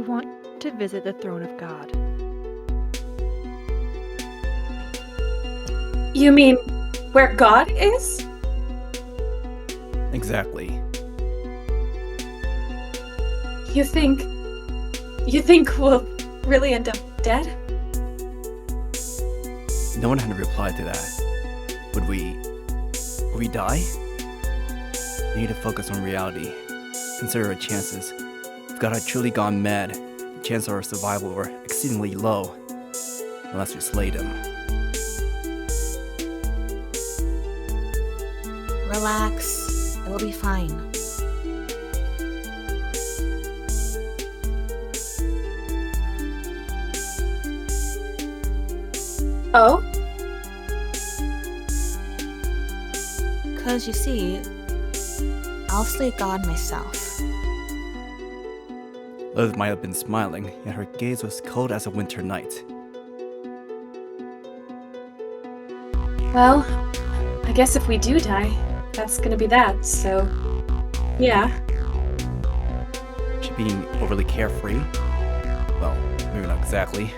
I want to visit the throne of God. You mean where God is? Exactly. You think we'll really end up dead? No one had replied to that. Would we die? We need to focus on reality. Consider our chances. If God had truly gone mad, the chances of our survival were exceedingly low. Unless we slayed him. Relax. It'll be fine. Oh? 'Cause you see, I'll slay God myself. Lilith might have been smiling, yet her gaze was cold as a winter night. Well, I guess if we do die, that's gonna be that, so... yeah. She being overly carefree? Well, maybe not exactly.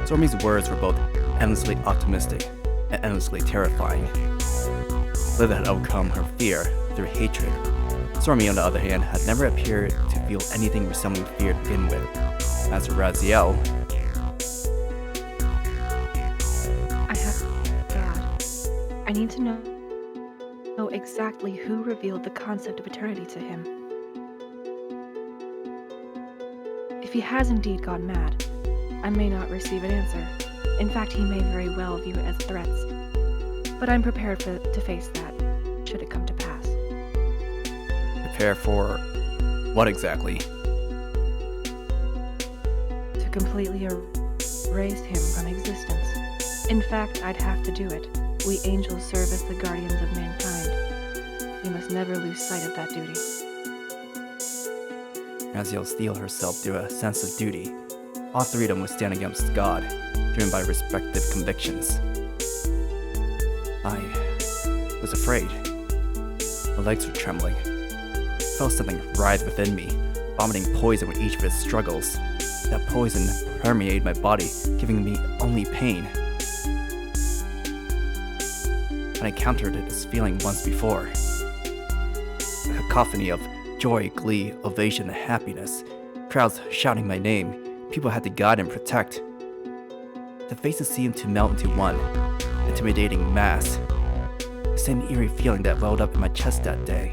Sorami's words were both endlessly optimistic and endlessly terrifying. Lilith had overcome her fear through hatred. Sorami, on the other hand, had never appeared to feel anything resembling fear to begin with. As for Raziel, I have God. I need to know exactly who revealed the concept of eternity to him. If he has indeed gone mad, I may not receive an answer. In fact, he may very well view it as threats. But I'm prepared to face that, should it come to pass. prepare for what exactly? To completely erase him from existence. In fact, I'd have to do it. We angels serve as the guardians of mankind. We must never lose sight of that duty. Raziel steeled herself through a sense of duty. All three of them would stand against God, driven by respective convictions. I was afraid. My legs were trembling. I felt something writhe within me, vomiting poison with each of its struggles. That poison permeated my body, giving me only pain. I encountered this feeling once before. A cacophony of joy, glee, ovation, and happiness. Crowds shouting my name. People had to guide and protect. The faces seemed to melt into one intimidating mass. The same eerie feeling that welled up in my chest that day.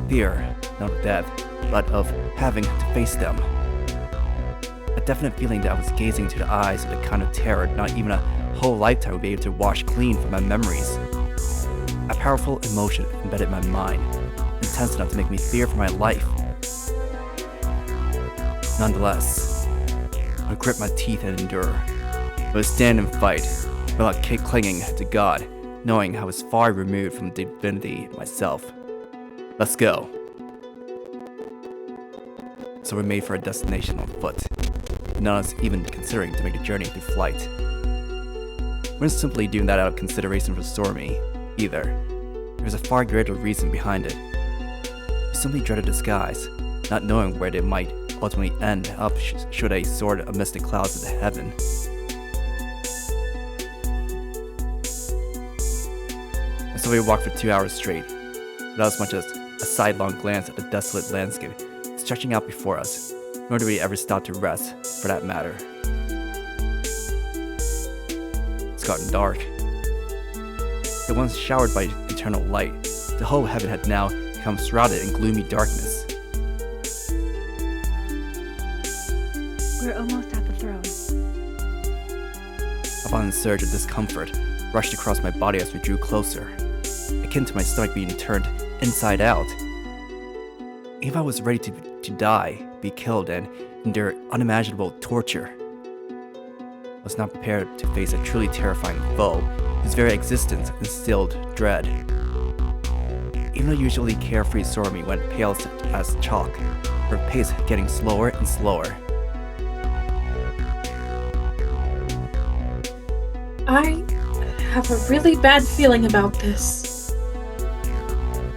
Fear, not of death, but of having to face them. A definite feeling that I was gazing into the eyes of the kind of terror not even a whole lifetime would be able to wash clean from my memories. A powerful emotion embedded in my mind, intense enough to make me fear for my life. Nonetheless, I would grit my teeth and endure. I would stand and fight, without clinging to God, knowing I was far removed from divinity myself. Let's go. So we made for a destination on foot, none of us even considering to make the journey through flight. We weren't simply doing that out of consideration for Sorami, either. There was a far greater reason behind it. We simply dreaded the skies, not knowing where they might ultimately end up should they soar amidst the clouds of the heaven. And so we walked for 2 hours straight, without as much as a sidelong glance at the desolate landscape stretching out before us, nor did we ever stop to rest, for that matter. It's gotten dark. Yet once showered by eternal light, the whole heaven had now become shrouded in gloomy darkness. We're almost at the throne. A violent surge of discomfort rushed across my body as we drew closer, akin to my stomach being turned inside out. If I was ready to die, be killed, and endure unimaginable torture, I was not prepared to face a truly terrifying foe whose very existence instilled dread. Even though usually carefree Sorami went pale as chalk, her pace getting slower and slower. I have a really bad feeling about this.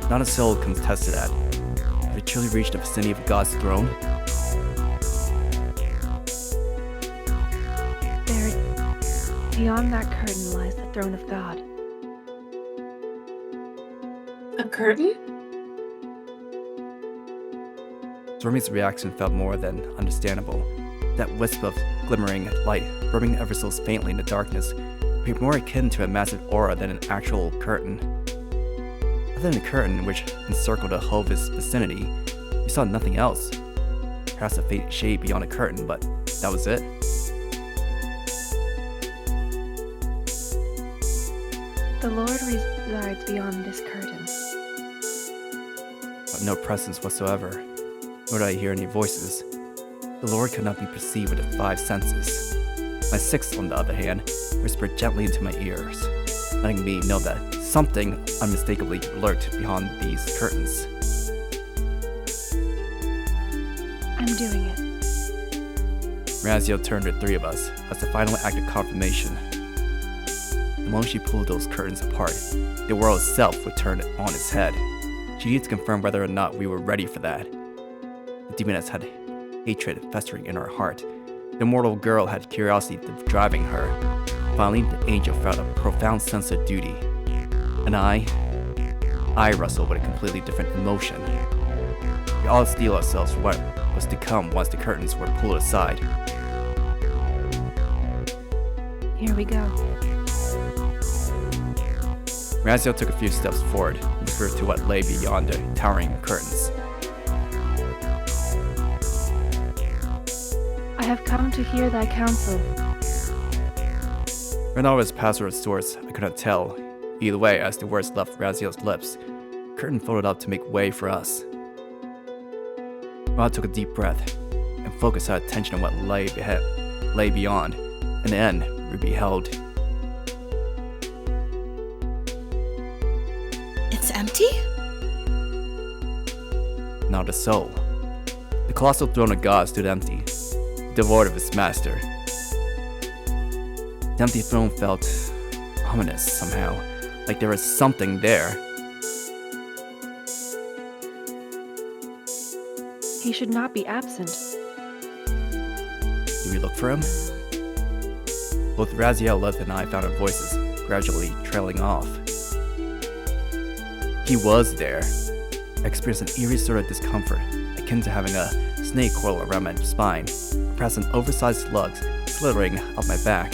Not a soul contested that. Had we truly reached the vicinity of God's throne? Beyond that curtain lies the throne of God. A curtain? Sorami's reaction felt more than understandable. That wisp of glimmering light, burning ever so faintly in the darkness, appeared more akin to a massive aura than an actual curtain. Other than the curtain which encircled the whole of his vicinity, we saw nothing else. Perhaps a faint shade beyond a curtain, but that was it. The Lord resides beyond this curtain. But no presence whatsoever, nor did I hear any voices. The Lord could not be perceived with the five senses. My sixth, on the other hand, whispered gently into my ears, letting me know that something unmistakably lurked behind these curtains. I'm doing it. Raziel turned to the three of us as the final act of confirmation. The moment she pulled those curtains apart, the world itself would turn on its head. She needed to confirm whether or not we were ready for that. The demoness had hatred festering in her heart. The mortal girl had curiosity driving her. Finally, the angel felt a profound sense of duty. And I wrestled with a completely different emotion. We all steel ourselves for what was to come once the curtains were pulled aside. Here we go. Raziel took a few steps forward and referred to what lay beyond the towering curtains. I have come to hear thy counsel. When all was password source, I could not tell. Either way, as the words left Raziel's lips, the curtain folded up to make way for us. Rod took a deep breath and focused our attention on what lay beyond. In the end, we beheld. It's empty? Not a soul. The colossal throne of God stood empty, devoid of its master. The empty throne felt ominous somehow, like there was something there. He should not be absent. Did we look for him? Both Raziel, Lilith, and I found our voices gradually trailing off. He was there. I experienced an eerie sort of discomfort, akin to having a snake coil around my spine, or perhaps an oversized slug slithering up my back.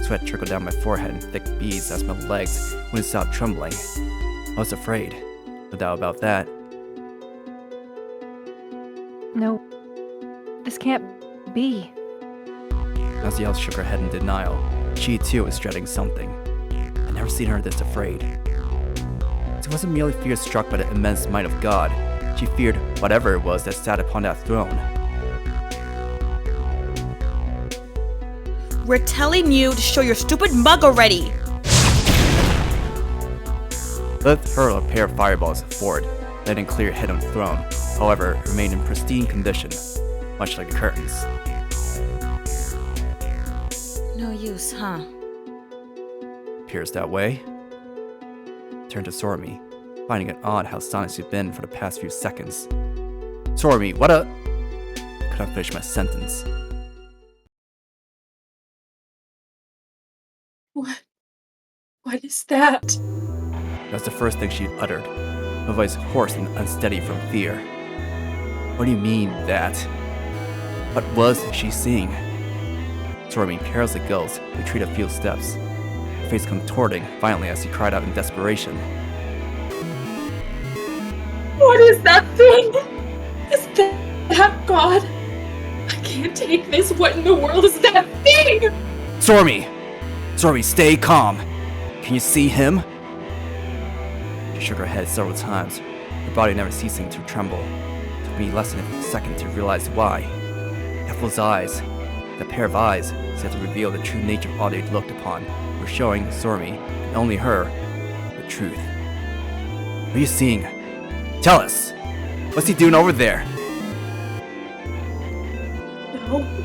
Sweat trickled down my forehead in thick beads as my legs wouldn't stop trembling. I was afraid, no doubt about that. No, this can't be. Raziel shook her head in denial. She too was dreading something. I'd never seen her this afraid. She wasn't merely fear struck by the immense might of God. She feared whatever it was that sat upon that throne. We're telling you to show your stupid mug already! Lilith hurled a pair of fireballs forward, letting a clear hit on the throne. However, it remained in pristine condition, much like the curtains. No use, huh? Appears that way. Turned to Sorami, finding it odd how silent she'd been for the past few seconds. Sorami, what a... I could not finish my sentence. What is that? That was the first thing she uttered, her voice hoarse and unsteady from fear. What do you mean, that? What was she seeing? Sorami, pale as a ghost, retreated a few steps, her face contorting violently as she cried out in desperation. What is that thing? Is that God? I can't take this. What in the world is that thing? Sorami! Sorami, stay calm! Can you see him? She shook her head several times, her body never ceasing to tremble. It took me less than a second to realize why. Ethel's eyes, that pair of eyes, set to reveal the true nature of all they'd looked upon, were showing Sorami, and only her, the truth. What are you seeing? Tell us! What's he doing over there?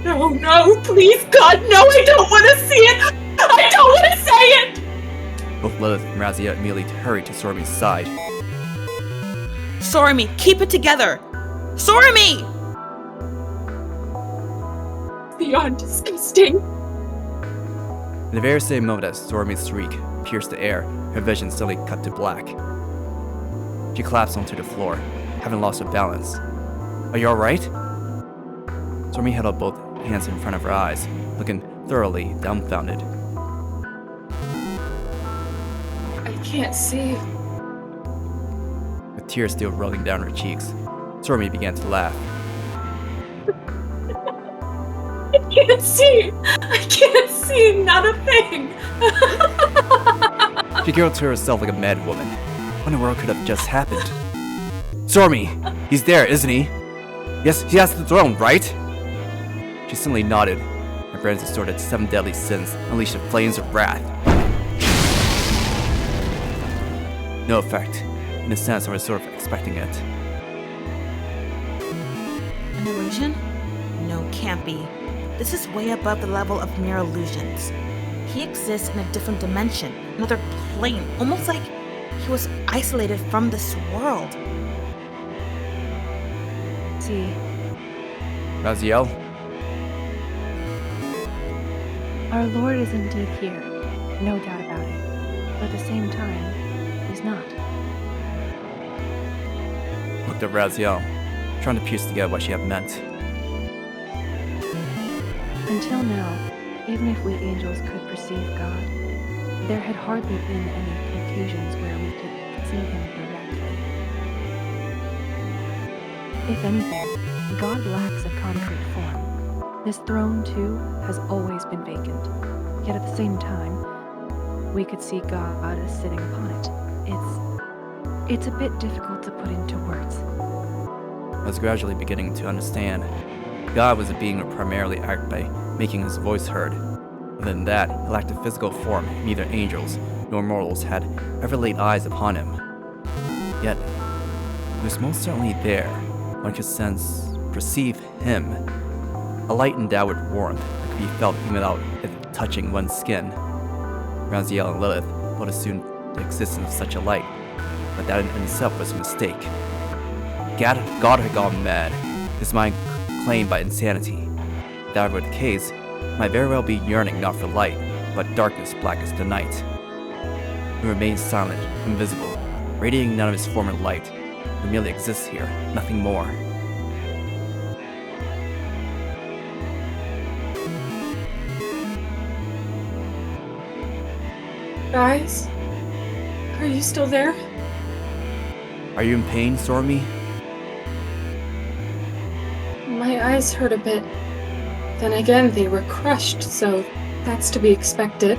No, please, God, no, I don't want to see it! I don't want to say it! Both Lilith and Raziel immediately hurried to Sorami's side. Sorami, keep it together! Sorami! Beyond disgusting. In the very same moment as Sorami's shriek pierced the air, her vision suddenly cut to black. She collapsed onto the floor, having lost her balance. Are you alright? Sorami held up both hands in front of her eyes, looking thoroughly dumbfounded. I can't see. With tears still rolling down her cheeks, Sorami began to laugh. I can't see! I can't see! Not a thing! She giggled to herself like a mad woman. What in the world could have just happened? Sorami! He's there, isn't he? Yes, he has the throne, right? She simply nodded. Her brain distorted 7 deadly sins, unleashed the flames of wrath. No effect. In a sense, I was sort of expecting it. An illusion? No, can't be. This is way above the level of mere illusions. He exists in a different dimension, another plane, almost like he was isolated from this world. See, Raziel? our Lord is indeed here, no doubt about it. But at the same time, he's not. Looked at Raziel, trying to piece together what she had meant. Until now, even if we angels could perceive God, there had hardly been any occasions where we could see him directly. If anything, God lacks a concrete form. This throne, too, has always been vacant. Yet at the same time, we could see God as sitting upon it. It's a bit difficult to put into words. I was gradually beginning to understand. God was a being who primarily acted by making his voice heard. Other than that, he lacked a physical form. Neither angels nor mortals had ever laid eyes upon him. Yet, he was most certainly there. One could sense, perceive him. A light endowed with warmth that could be felt even without it touching one's skin. Raziel and Lilith both assumed the existence of such a light, but that in itself was a mistake. God had gone mad, his mind claimed by insanity. If that were the case, he might very well be yearning not for light, but darkness black as the night. He remained silent, invisible, radiating none of his former light. He merely exists here, nothing more. Guys? Are you still there? Are you in pain, Sorami? My eyes hurt a bit. Then again, they were crushed, so that's to be expected.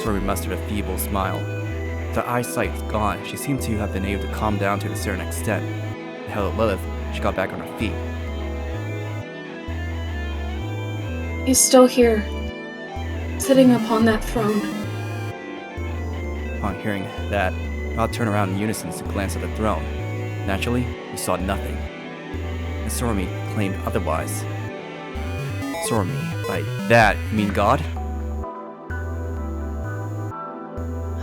Sorami mustered a feeble smile. With her eyesight gone, she seemed to have been able to calm down to a certain extent. And held at Lilith, she got back on her feet. He's still here, sitting upon that throne. Upon hearing that, we all turned around in unison to glance at the throne. Naturally, we saw nothing. And Sorami claimed otherwise. Sorami, by that, you mean God?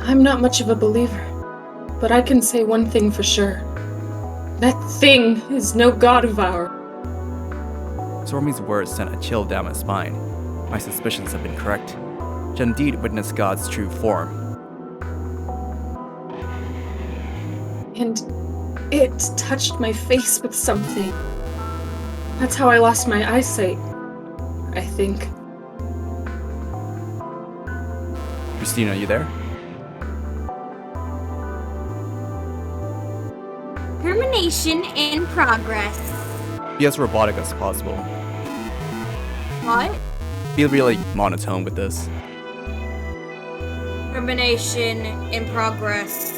I'm not much of a believer, but I can say one thing for sure. That thing is no god of ours. Sorami's words sent a chill down my spine. My suspicions had been correct. She had indeed witnessed God's true form. And it touched my face with something. That's how I lost my eyesight, I think. Cristina, are you there? Termination in progress. Be as robotic as possible. What? Be really monotone with this. Termination in progress.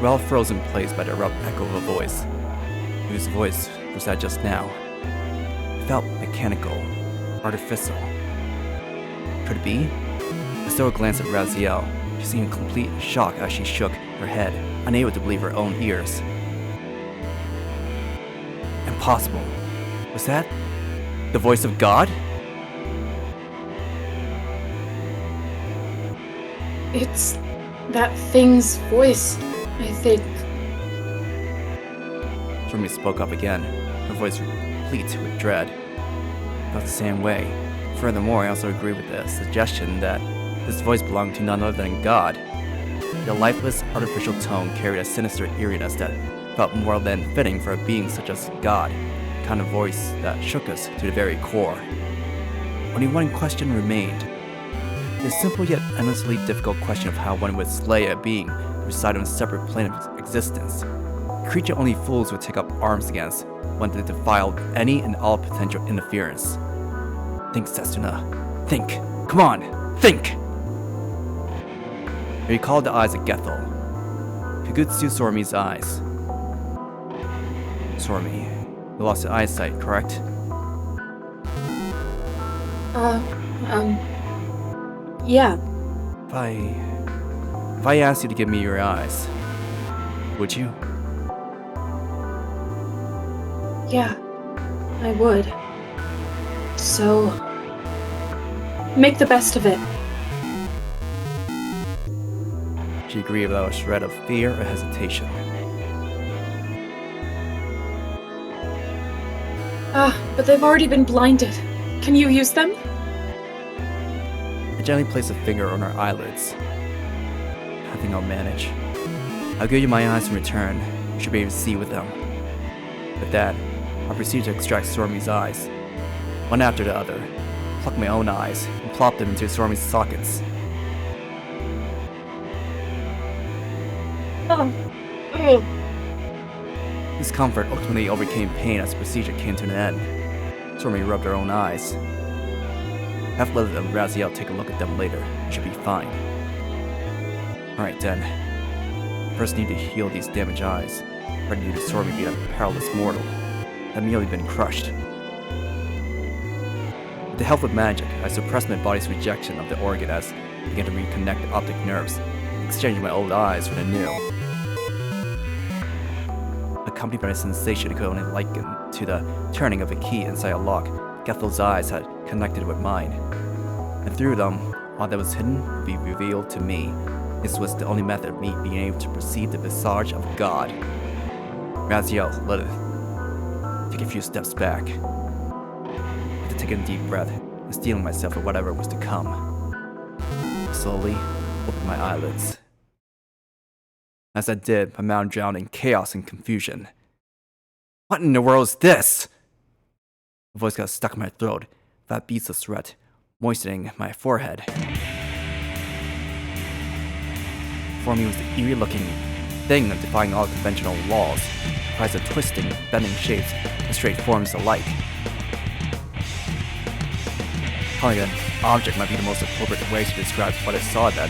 We're all frozen in place by the abrupt echo of a voice. Whose voice was that just now? It felt mechanical, artificial. Could it be? I stole a glance at Raziel. She seemed in complete shock as she shook her head, unable to believe her own ears. Impossible. Was that the voice of God? It's that thing's voice, I think. Sorami spoke up again, her voice replete with dread. Felt the same way. Furthermore, I also agree with the suggestion that this voice belonged to none other than God. The lifeless, artificial tone carried a sinister eeriness that felt more than fitting for a being such as God, the kind of voice that shook us to the very core. Only one question remained. The simple yet endlessly difficult question of how one would slay a being who resided on a separate plane of existence. A creature only fools would take up arms against, one that defiled any and all potential interference. Think, Setsuna. Think. Come on, think! I recalled the eyes of Gethel. Kugutsu Sorami's eyes. Sorami, you lost your eyesight, correct? Yeah. If I asked you to give me your eyes, would you? Yeah, I would. So, make the best of it. She agreed without a shred of fear or hesitation. But they've already been blinded. Can you use them? I gently placed a finger on her eyelids. I think I'll manage. I'll give you my eyes in return. You should be able to see with them. With that, I proceeded to extract Sorami's eyes, one after the other, pluck my own eyes, and plop them into Sorami's sockets. Discomfort ultimately overcame pain as the procedure came to an end. Sorami rubbed her own eyes. Have Lilith and Raziel take a look at them later. It should be fine. Alright then. First need to heal these damaged eyes. Or need to Sorami be a powerless mortal. Had merely been crushed. With the help of magic, I suppressed my body's rejection of the organ as I began to reconnect the optic nerves, exchanging my old eyes for the new. Accompanied by a sensation I could only liken to the turning of a key inside a lock, Gethel's eyes had connected with mine. And through them, all that was hidden would be revealed to me. This was the only method of me being able to perceive the visage of God. Raziel, Lilith, take a few steps back. After taking a deep breath and steeling myself for whatever was to come, I slowly opened my eyelids. As I did, my mind drowned in chaos and confusion. What in the world is this? My voice got stuck in my throat, fat beats of sweat moistening my forehead. Before me was the eerie-looking thing that defying all conventional laws, comprised of twisting, bending shapes and straight forms alike. Calling it an object might be the most appropriate way to describe what I saw then.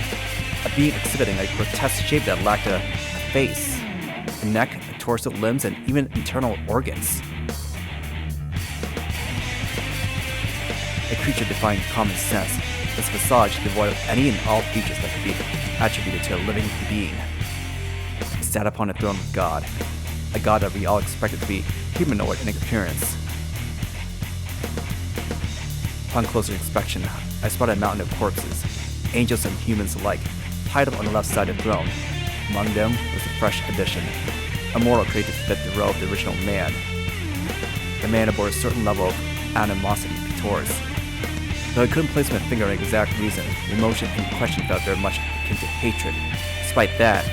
A being exhibiting a grotesque shape that lacked a face, a neck, a torso, limbs, and even internal organs. A creature defying common sense, its visage devoid of any and all features that could be attributed to a living being. It sat upon the throne of God, a God that we all expected to be humanoid in appearance. Upon closer inspection, I spotted a mountain of corpses, angels and humans alike, tied up on the left side of the throne. Among them was a fresh addition, a mortal created to fit the role of the original man. The man bore a certain level of animosity towards. Though I couldn't place my finger on the exact reason, the emotion in question felt very much akin to hatred. Despite that,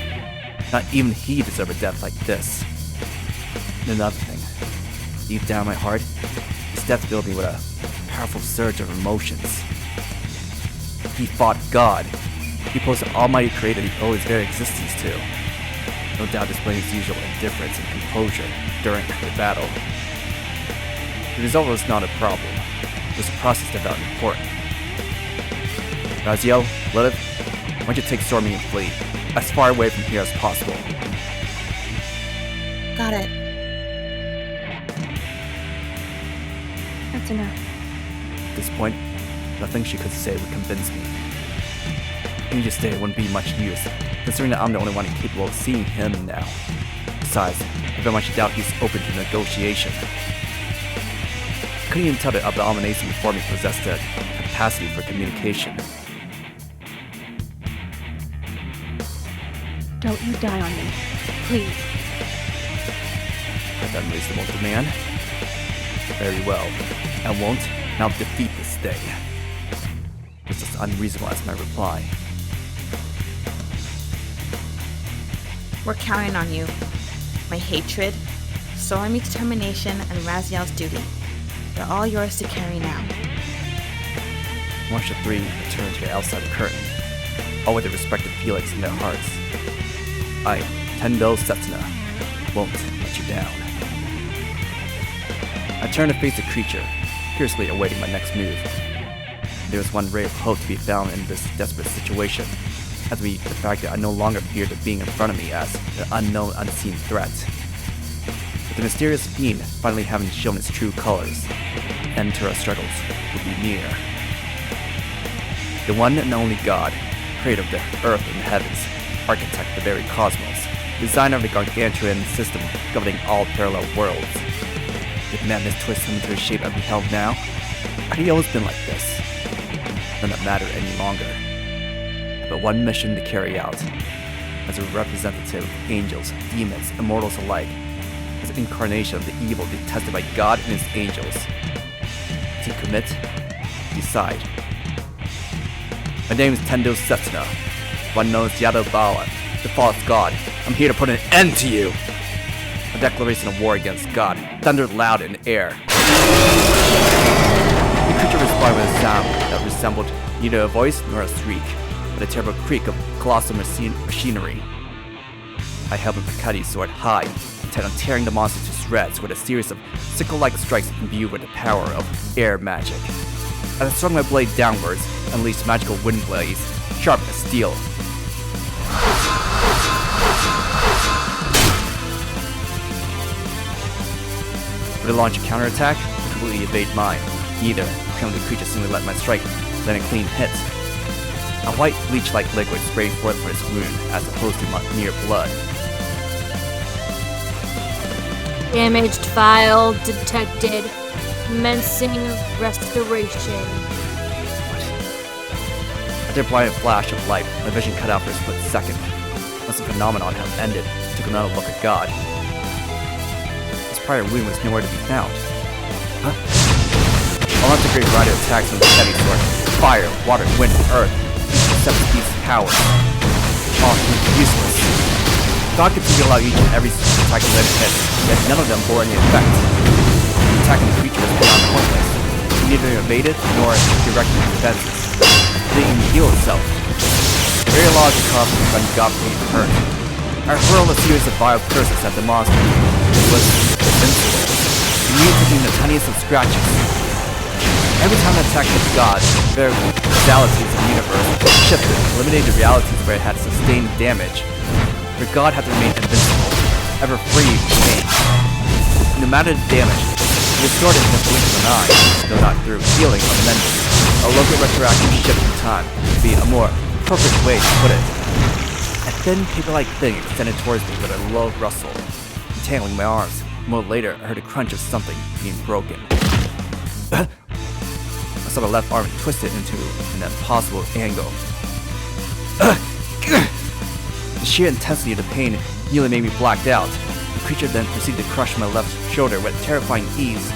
not even he deserved a death like this. And another thing, deep down my heart, his death filled me with a powerful surge of emotions. He fought God. He posed the almighty creator he owed his very existence to. No doubt displaying his usual indifference and composure during the battle. The result was not a problem. It was a process that felt important. Raziel, Lilith, why don't you take Sorami and flee, as far away from here as possible. Got it. That's enough. At this point, nothing she could say would convince me. Me to stay wouldn't be much use, considering that I'm the only one capable of seeing him now. Besides, I very much doubt he's open to negotiation. I couldn't even tell the abomination before me possessed the capacity for communication. Don't you die on me. Please. I've done reasonable demand. Very well. I won't, and I'll defeat this thing. was as unreasonable as my reply. We're counting on you. My hatred, Sorami's determination, and Raziel's duty. They're all yours to carry now. Once the three returned to the outside curtain, all with their respective feelings in their hearts. I, Tendo Setsuna, won't let you down. I turned to face the creature, curiously awaiting my next move. There was one ray of hope to be found in this desperate situation, as we the fact that I no longer feared the being in front of me as an unknown, unseen threat. With the mysterious fiend finally having shown its true colors, the end to our struggles would be near. The one and only God, creator of the earth and heavens, architect of the very cosmos, designer of the gargantuan system governing all parallel worlds. Did madness twist him into the shape I beheld now? Had he always been like this? None that mattered any longer. But one mission to carry out. As a representative of angels, demons, immortals alike. As an incarnation of the evil detested by God and his angels. To commit, decide. My name is Tendo Setsuna, one known as Yado Bawa, the false god. I'm here to put an end to you! A declaration of war against God thundered loud in the air. The creature responded with a sound that resembled neither a voice nor a shriek, but a terrible creak of colossal machinery. I held my Pakati sword high, intent on tearing the monster to shreds with a series of sickle-like strikes imbued with the power of air magic. As I swung my blade downwards, unleashed magical wind blades, sharp as steel. Would I launch a counterattack or completely evade mine? Neither, because the creature simply let my strike land a clean hit. A white bleach-like liquid sprayed forth from its wound, as opposed to mere blood. Damaged file detected. Commencing restoration. After a blind flash of light, my vision cut out for a split second. Once the phenomenon had ended, I took another look at God. His prior wound was nowhere to be found. Huh? I'll have the great rider attacks with the heavy sword. Fire, water, wind, earth. Each seven beasts' power. All useless. God continued to allow each and every attack to let it hit, yet none of them bore any effect. Attacking the creature was beyond pointless. He neither evaded nor directed defenses. It didn't even heal itself. The very law of the cosmos was ungodly and hurt. I hurled a series of vile curses at the monster. It was invincible. Immune to even the tiniest of scratches. Every time I attacked the gods, the realities of the universe shifted, eliminating the realities where it had sustained damage. Where God had to remain invincible, ever free from pain. No matter the damage, restored it in the blink of an eye, though not through healing or mending. A local retroactive shift in time would be a more appropriate way to put it. A thin, paper-like thing extended towards me with a low rustle, entangling my arms. A moment later, I heard a crunch of something being broken. I saw my left arm twisted into an impossible angle. The sheer intensity of the pain nearly made me blacked out. The creature then proceeded to crush my left shoulder with terrifying ease.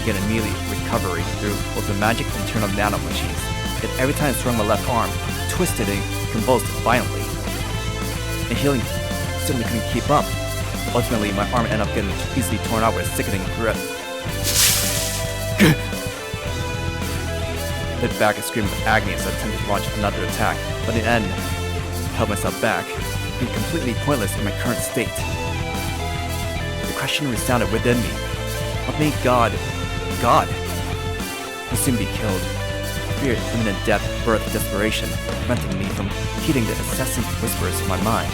Again, immediately recovery through both the magic and internal nano machines. Yet every time I swung my left arm, it twisted and convulsed violently. And healing simply couldn't keep up. Ultimately, my arm ended up getting easily torn out with a sickening grip. I hit back and screamed with agony as I attempted to launch another attack, but in the end, I held myself back, being completely pointless in my current state. The question resounded within me. What made God? He'll soon be killed. Fear of imminent death, birth, desperation, preventing me from heeding the incessant whispers of my mind.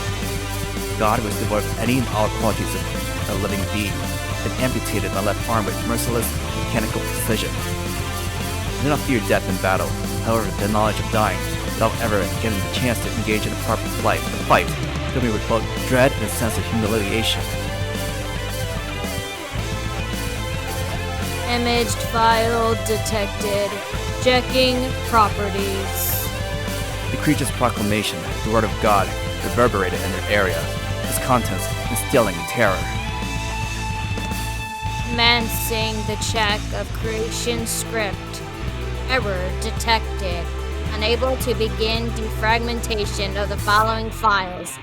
God was devoid of any and all qualities of a living being, and amputated my left arm with merciless, mechanical precision. I did not fear death in battle. However, the knowledge of dying, without ever getting the chance to engage in a proper fight, filled me with both dread and a sense of humiliation. Imaged file detected. Checking properties. The creature's proclamation, the word of God, reverberated in their area, its contents instilling terror. Commencing the check of creation script. Error detected. Unable to begin defragmentation of the following files.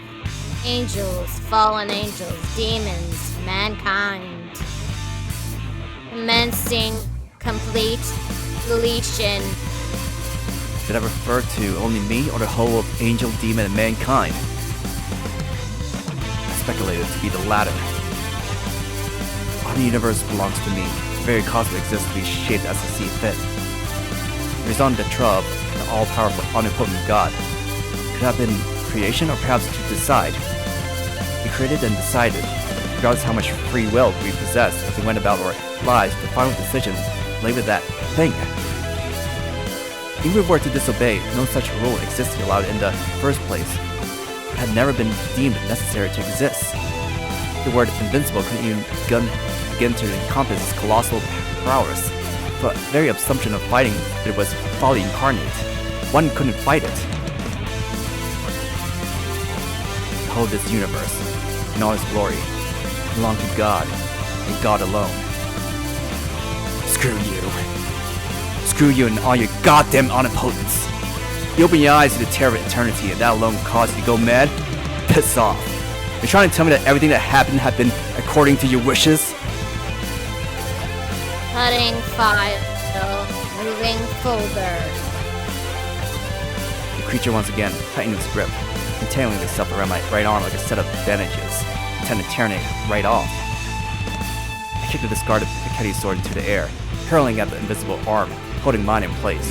Angels, fallen angels, demons, mankind. Commencing complete deletion. Did I refer to only me or the whole of angel, demon, and mankind? I speculated to be the latter. All the universe belongs to me. The very cosmos exists to be shaped as I see fit. Raison d'etre of the all-powerful, omnipotent God. Could have been creation or perhaps to decide. We created and decided, regardless how much free will we possess as we went about our lives, the final decision lay with that thing. Even if we were to disobey, no such rule existed allowed in the first place. It had never been deemed necessary to exist. The word invincible couldn't even begin to encompass its colossal prowess. The very assumption of fighting it was folly incarnate. One couldn't fight it. The whole of this universe, in all its glory, belonged to God, and God alone. Screw you. Screw you and all your goddamn omnipotence. You open your eyes to the terror of eternity, and that alone caused you to go mad? Piss off. You're trying to tell me that everything that happened had been according to your wishes? Cutting file. Moving folder. The creature once again tightened its grip, entangling itself around my right arm like a set of bandages, intending to tear it right off. I kicked the discarded Piketty sword into the air, hurling at the invisible arm, holding mine in place.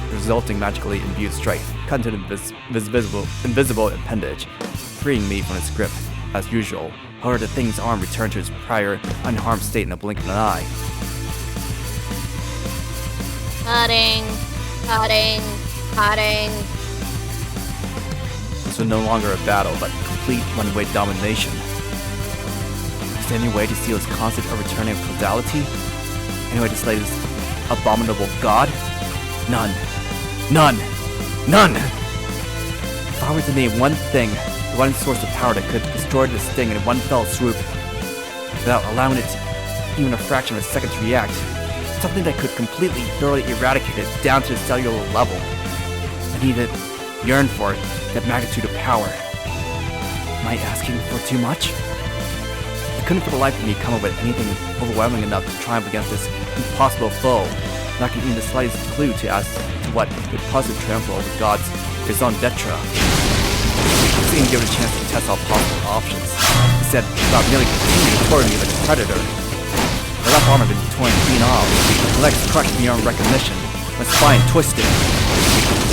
The resulting magically imbued strike cut into the invisible appendage, freeing me from its grip, as usual. However, the thing's arm returned to its prior, unharmed state in a blink of an eye. Cutting. This was no longer a battle, but complete one-way domination. Is there any way to seal its constant overturning of causality? Any way to slay this abominable god? None. If I were to name one thing, one source of power that could destroy this thing in one fell swoop, without allowing it even a fraction of a second to react, something that could completely, thoroughly eradicate it down to the cellular level. I needed, yearned for it, that magnitude of power. Am I asking for too much? I couldn't for the life of me come up with anything overwhelming enough to triumph against this impossible foe, not even the slightest clue to as to what could possibly triumph over God's raison d'etre. I was even given a chance to test all possible options. Instead, God merely continued to torture me like a predator. My left arm had been torn clean off, my legs crushed beyond recognition, my spine twisted.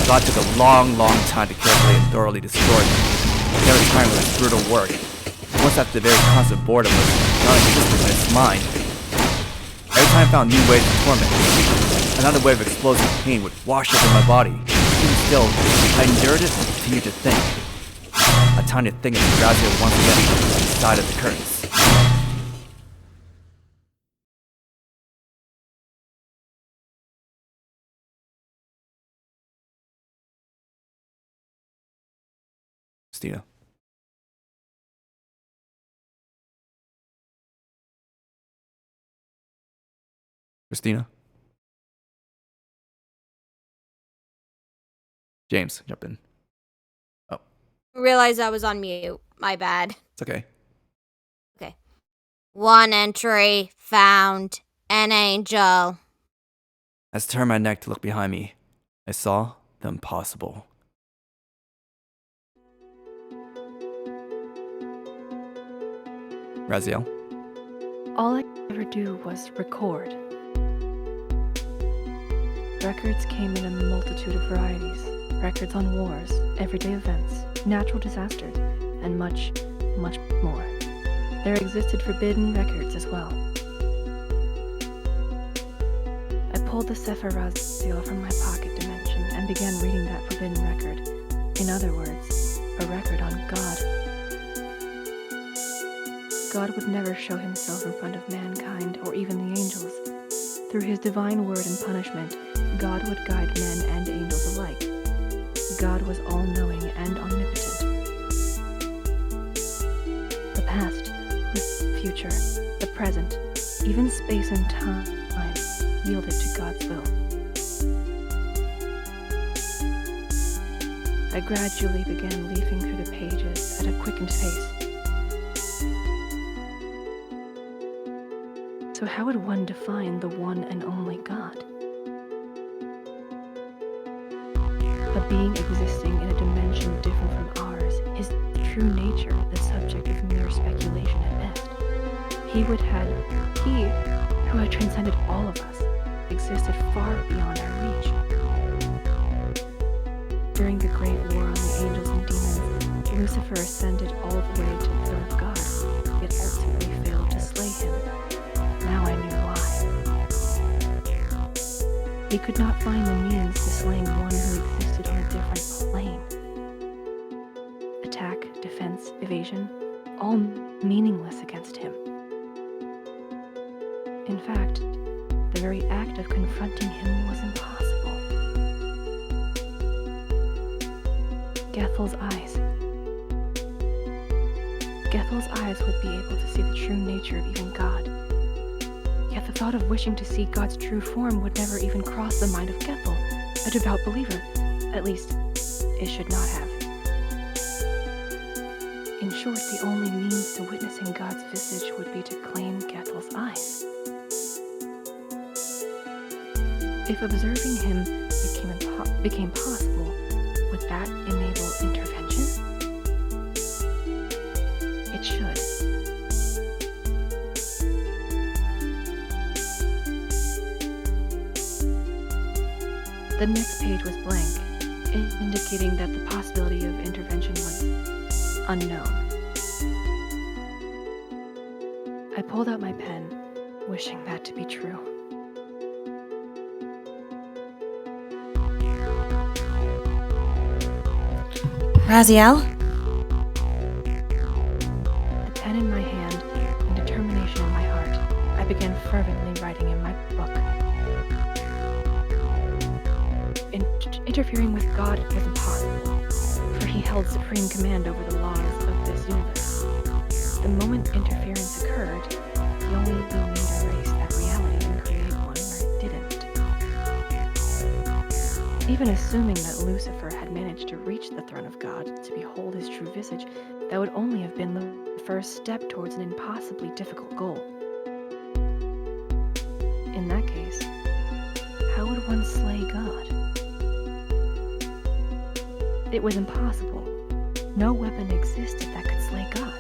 God took a long time to carefully and thoroughly destroy me. Every time with its brutal work. Once after the very constant boredom was non-existent in its mind. Every time I found new ways to torment me, another wave of explosive pain would wash over my body. Even still, I endured it and continued to think. A tiny thing of Raziel once again on the side of the curtains. Cristina. Cristina? James, jump in. Oh, Realized I was on mute. My bad. it's okay. Okay. One entry found. An angel. As I turned my neck to look behind me, I saw the impossible. Raziel? All I could ever do was record. Records came in a multitude of varieties. Records on wars, everyday events, natural disasters, and much more. There existed forbidden records as well. I pulled the Sefer Raziel from my pocket dimension and began reading that forbidden record. In other words, a record on God. God would never show himself in front of mankind or even the angels. Through his divine word and punishment, God would guide men and angels alike. God was all-knowing and omnipotent. The past, the future, the present, even space and time, yielded to God's will. I gradually began leafing through the pages at a quickened pace. So how would one define the one and only God? A being existing in a dimension different from ours, his true nature the subject of mere speculation at best. He who had transcended all of us, existed far beyond our reach. During the great war on the angels and demons, Lucifer ascended all the way to the throne of God, yet ultimately failed to slay him. Now I knew why. He could not find the means to slaying one who existed on a different plane. Attack, defense, evasion, all meaningless against him. In fact, the very act of confronting him was impossible. Gethel's eyes. Gethel's eyes would be able to see the true nature of even God. Yet the thought of wishing to see God's true form would never even cross the mind of Gethel, a devout believer. At least, it should not have. In short, the only means to witnessing God's visage would be to claim Gethel's eyes. If observing him became possible, would that enable intervention? It should. The next page was blank, indicating that the possibility of intervention was unknown. I pulled out my pen, wishing that to be true. Raziel? The pen in my hand and determination in my heart, I began fervently writing in my book. Interfering with God was impossible, for he held supreme command over the laws of this universe. The moment interference occurred, the only way to erase that reality and create one where it didn't. Even assuming that Lucifer had managed to reach the throne of God to behold his true visage, that would only have been the first step towards an impossibly difficult goal. In that case, how would one slay God? It was impossible. No weapon existed that could slay God.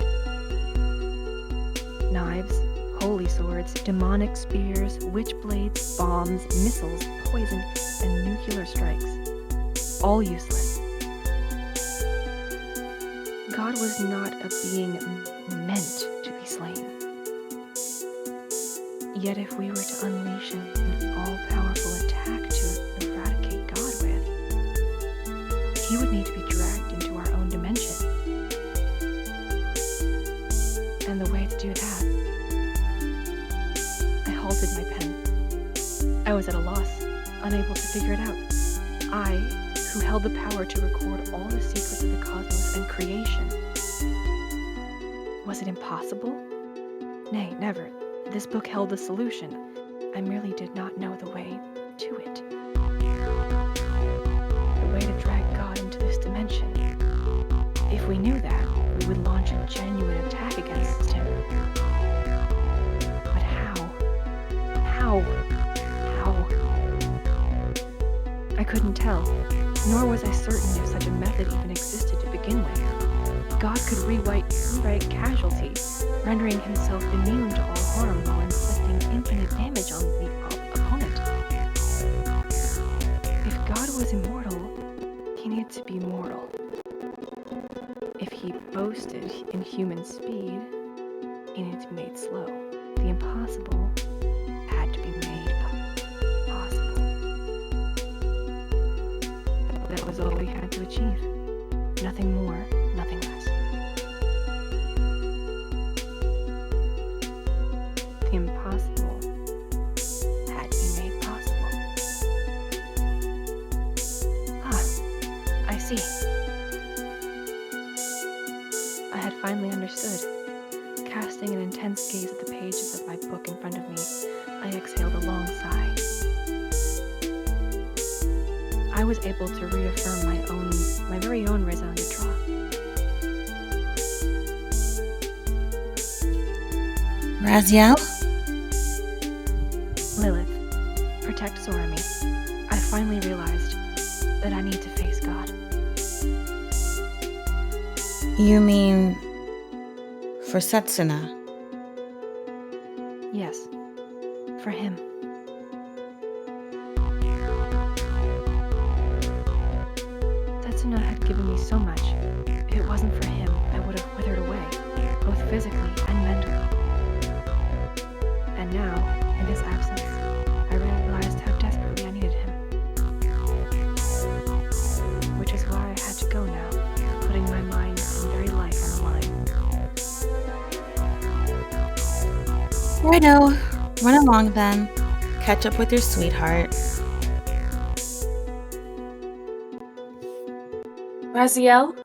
Knives, holy swords, demonic spears, witch blades, bombs, missiles, poison, and nuclear strikes. All useless. God was not a being meant to be slain. Yet if we were to unleash an all-powerful attack to eradicate God with, he would need to be dragged into our own dimension. And the way to do that... I halted my pen. I was at a loss, unable to figure it out. I, who held the power to record all the secrets of the cosmos and creation. Was it impossible? Nay, never. This book held the solution. I merely did not know the way to it. The way to drag God into this dimension. If we knew that, we would launch a genuine attack against him. But how? How? I couldn't tell, nor was I certain if such a method even existed to begin with. God could rewrite casualty, rendering himself immune to all harm while inflicting infinite damage on the opponent. If God was immortal, he needed to be mortal. If he boasted in human speed, he needed to be made slow. The impossible had to be made possible. That was all we had to achieve. Nothing more, nothing less. The impossible had to be made possible. I see. I had finally understood. Casting an intense gaze at the pages of my book in front of me, I exhaled a long sigh. I was able to reaffirm my very own raison d'etre. Raziel? Lilith, protect Sorami. I finally realized that I need to face God. You mean for Setsuna? Yes, for him. Setsuna had given me so much. If it wasn't for him, I would have withered away, both physically and mentally. And now, in his absence, I realized how desperately I needed him. Which is why I had to go now, putting my mind and very life on the line. Righto. Run along then. Catch up with your sweetheart. Raziel?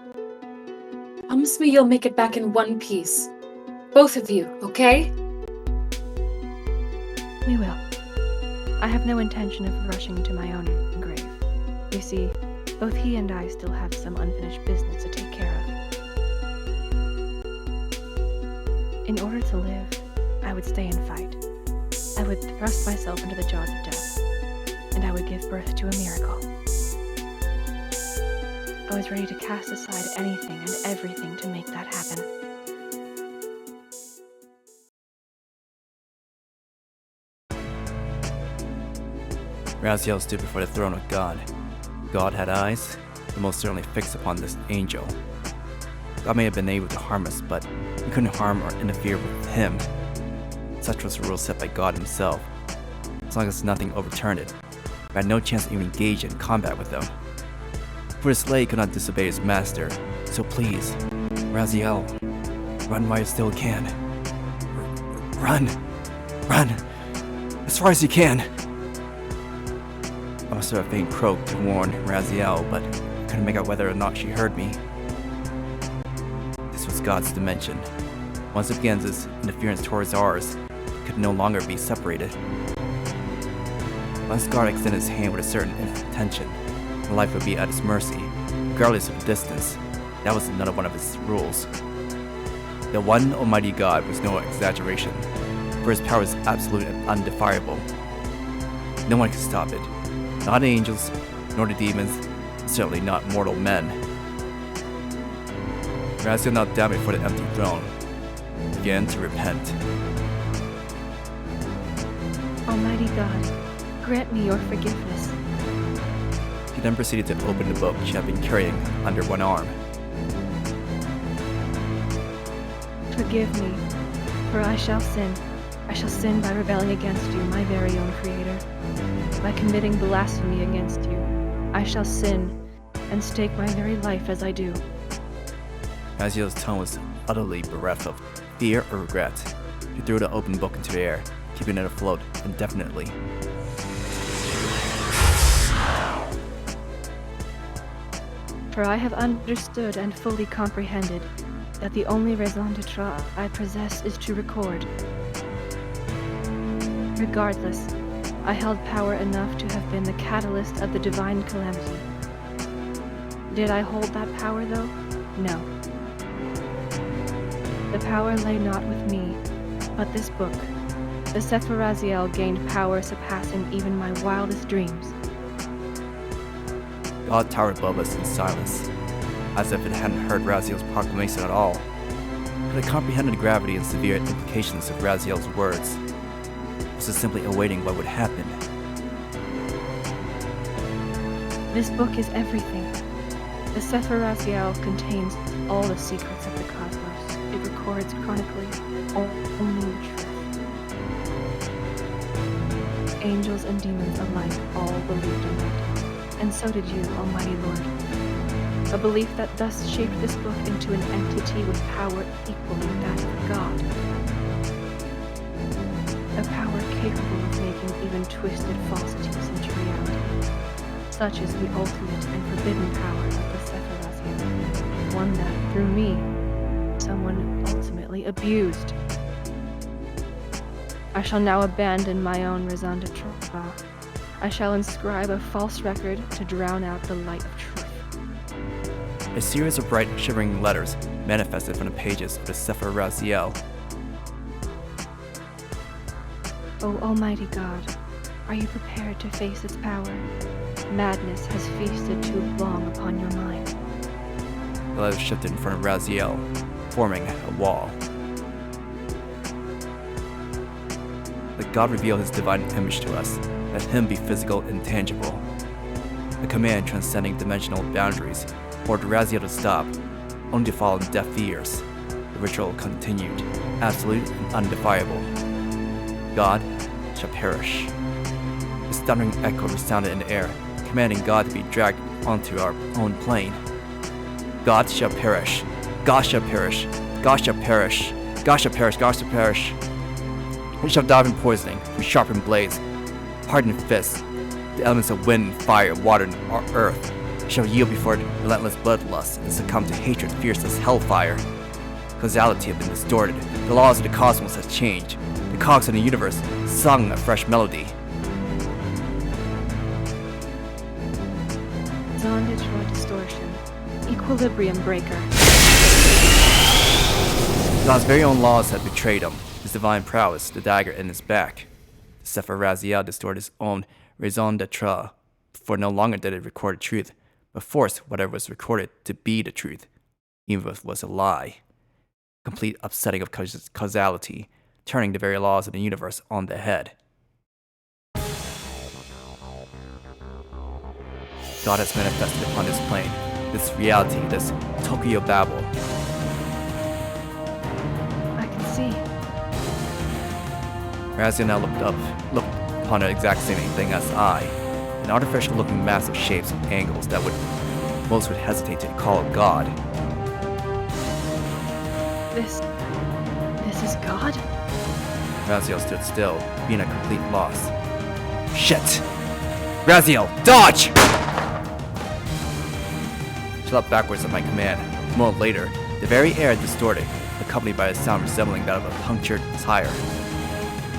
Promise me you'll make it back in one piece. Both of you, okay? We will. I have no intention of rushing to my own grave. You see, both he and I still have some unfinished business to take care of. In order to live, I would stay and fight. I would thrust myself into the jaws of death, and I would give birth to a miracle. I was ready to cast aside anything and everything to make that happen. Raziel stood before the throne of God. God had eyes, but most certainly fixed upon this angel. God may have been able to harm us, but we couldn't harm or interfere with him. Such was the rule set by God himself. As long as nothing overturned it, we had no chance to even engage in combat with them. For a slave could not disobey his master, so please, Raziel, run while you still can. Run! Run! As far as you can! I must have a faint croak to warn Raziel, but couldn't make out whether or not she heard me. This was God's dimension. Once it begins its interference towards ours, it could no longer be separated. Once God extended his hand with a certain intention, life would be at his mercy, regardless of the distance. That was another one of his rules. The one Almighty God was no exaggeration, for his power is absolute and undefiable. No one could stop it. Not the angels, nor the demons, and certainly not mortal men. Raziel knelt down before the empty throne, began to repent. Almighty God, grant me your forgiveness. He then proceeded to open the book she had been carrying under one arm. Forgive me, for I shall sin. I shall sin by rebelling against you, my very own Creator. By committing blasphemy against you, I shall sin and stake my very life as I do. Raziel's tone was utterly bereft of fear or regret. She threw the open book into the air, keeping it afloat indefinitely. For I have understood and fully comprehended that the only raison d'etre I possess is to record. Regardless, I held power enough to have been the catalyst of the divine calamity. Did I hold that power, though? No. The power lay not with me, but this book. The Sefer Raziel gained power surpassing even my wildest dreams. God towered above us in silence, as if it hadn't heard Raziel's proclamation at all. But it comprehended the gravity and severe implications of Raziel's words. It was just simply awaiting what would happen. This book is everything. The Sefer Raziel contains all the secrets of the cosmos. It records chronically only the truth. Angels and demons alike all believed in it. And so did you, Almighty Lord. A belief that thus shaped this book into an entity with power equaling that of God. A power capable of making even twisted falsities into reality. Such is the ultimate and forbidden power of the Sefer Raziel. One that, through me, someone ultimately abused. I I shall now abandon my own raison d'etre. I shall inscribe a false record to drown out the light of truth. A series of bright, shivering letters manifested from the pages of the Sefer Raziel. O Almighty God, are you prepared to face its power? Madness has feasted too long upon your mind. The letters shifted in front of Raziel, forming a wall. Let God reveal his divine image to us. Let him be physical and tangible. A command transcending dimensional boundaries ordered Raziel to stop, only to fall on deaf ears. The ritual continued, absolute and undefiable. God shall perish. A thundering echo resounded in the air, commanding God to be dragged onto our own plane. God shall perish. God shall perish. God shall perish. God shall perish. God shall perish. We shall dive in poisoning, from sharpened blades, hardened fists, the elements of wind, fire, water, and earth shall yield before relentless bloodlust and succumb to hatred fierce as hellfire. Causality had been distorted. The laws of the cosmos had changed. The cogs of the universe sung a fresh melody. Raison d'etre distortion. Equilibrium breaker. God's very own laws had betrayed him. His divine prowess, the dagger in his back. The Sefer Raziel distorted his own raison d'etre, for no longer did it record the truth, but forced whatever was recorded to be the truth, even if it was a lie. Complete upsetting of causality, turning the very laws of the universe on their head. God has manifested upon this plane, this reality, this Tokyo Babel. I can see. Raziel now looked upon the exact same thing as I, an artificial-looking mass of shapes and angles that most would hesitate to call God. This is God? Raziel stood still, being at complete loss. Shit! Raziel, dodge! She leapt backwards at my command. A moment later, the very air distorted, accompanied by a sound resembling that of a punctured tire.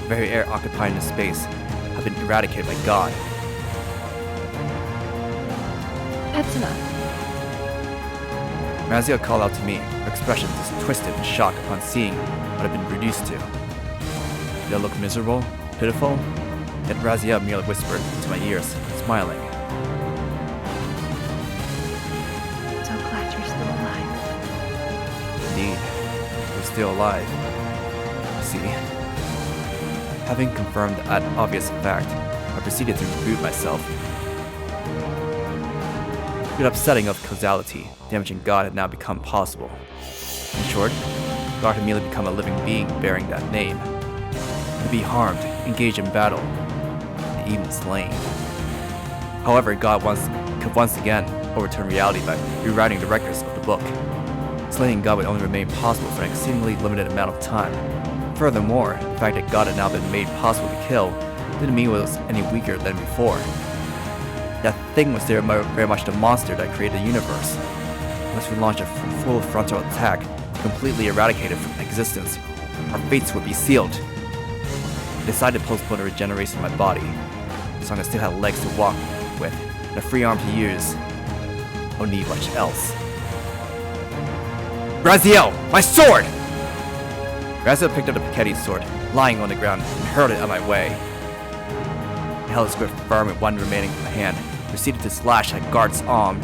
The very air occupying the space had been eradicated by God. That's enough. Raziel called out to me, her expression just twisted in shock upon seeing what I'd been reduced to. Did I look miserable, pitiful? Yet Raziel merely whispered into my ears, smiling. So glad you're still alive. Indeed, we're still alive. See? Having confirmed that obvious fact, I proceeded to reboot myself. The upsetting of causality, damaging God had now become possible. In short, God had merely become a living being bearing that name. To be harmed, engaged in battle, and even slain. However, God could once again overturn reality by rewriting the records of the book. Slaying God would only remain possible for an exceedingly limited amount of time. Furthermore, the fact that God had now been made possible to kill didn't mean it was any weaker than before. That thing was very much the monster that created the universe. Unless we launched a full frontal attack to completely eradicate it from existence, our fates would be sealed. I decided to postpone the regeneration of my body, as long as I still had legs to walk with and a free arm to use. I don't need much else. Raziel, my sword! Raziel picked up the Piketty sword, lying on the ground, and hurled it at my way. I held its grip firm with one remaining hand, proceeded to slash at Guard's arm.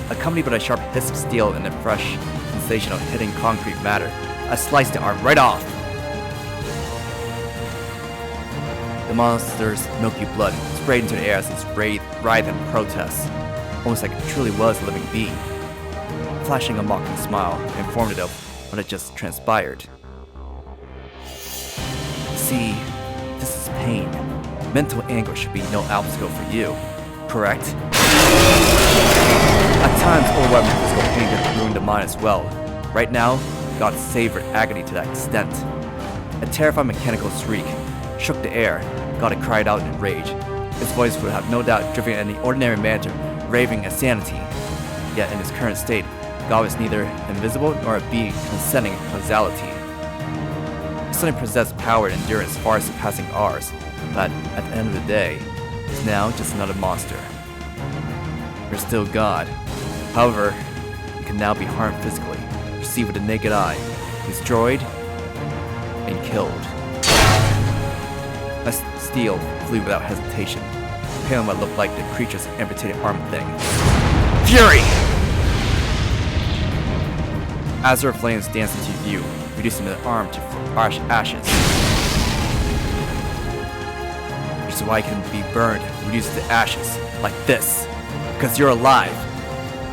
Accompanied by a sharp hiss of steel and a fresh sensation of hitting concrete matter, I sliced the arm right off. The monster's milky blood sprayed into the air as it writhed in protest, almost like it truly was a living being. Flashing a mocking smile, I informed it of what had just transpired. See, this is pain. Mental anguish should be no obstacle for you, correct? At times, overwhelming physical pain can ruin the mind as well. Right now, God savored agony to that extent. A terrifying mechanical shriek shook the air. God had cried out in rage. His voice would have no doubt driven any ordinary man to raving insanity. Yet in his current state, God was neither invisible nor a being transcending causality. suddenly possessed power and endurance far surpassing ours, but at the end of the day, is now just another monster. We're still God. However, he can now be harmed physically, perceived with the naked eye, destroyed, and killed. My steel flew without hesitation, impaling what looked like the creature's amputated arm thing. Fury! Azure flames danced into view, reducing the arm to ashes. Which is why it can be burned and reduced to ashes, like this. Because you're alive.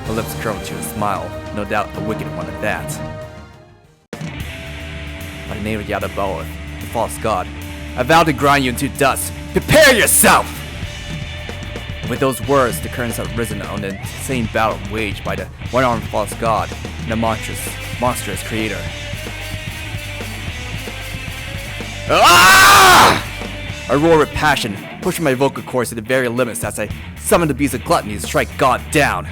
Her lips curled into a smile, no doubt a wicked one at that. By the name of Yadabaoth, the false god, I vow to grind you into dust. Prepare yourself! With those words, the curtains have risen on the insane battle waged by the one-armed false god and the monstrous creator. Ah! I roar with passion, pushing my vocal cords to the very limits as I summon the beast of gluttony to strike God down.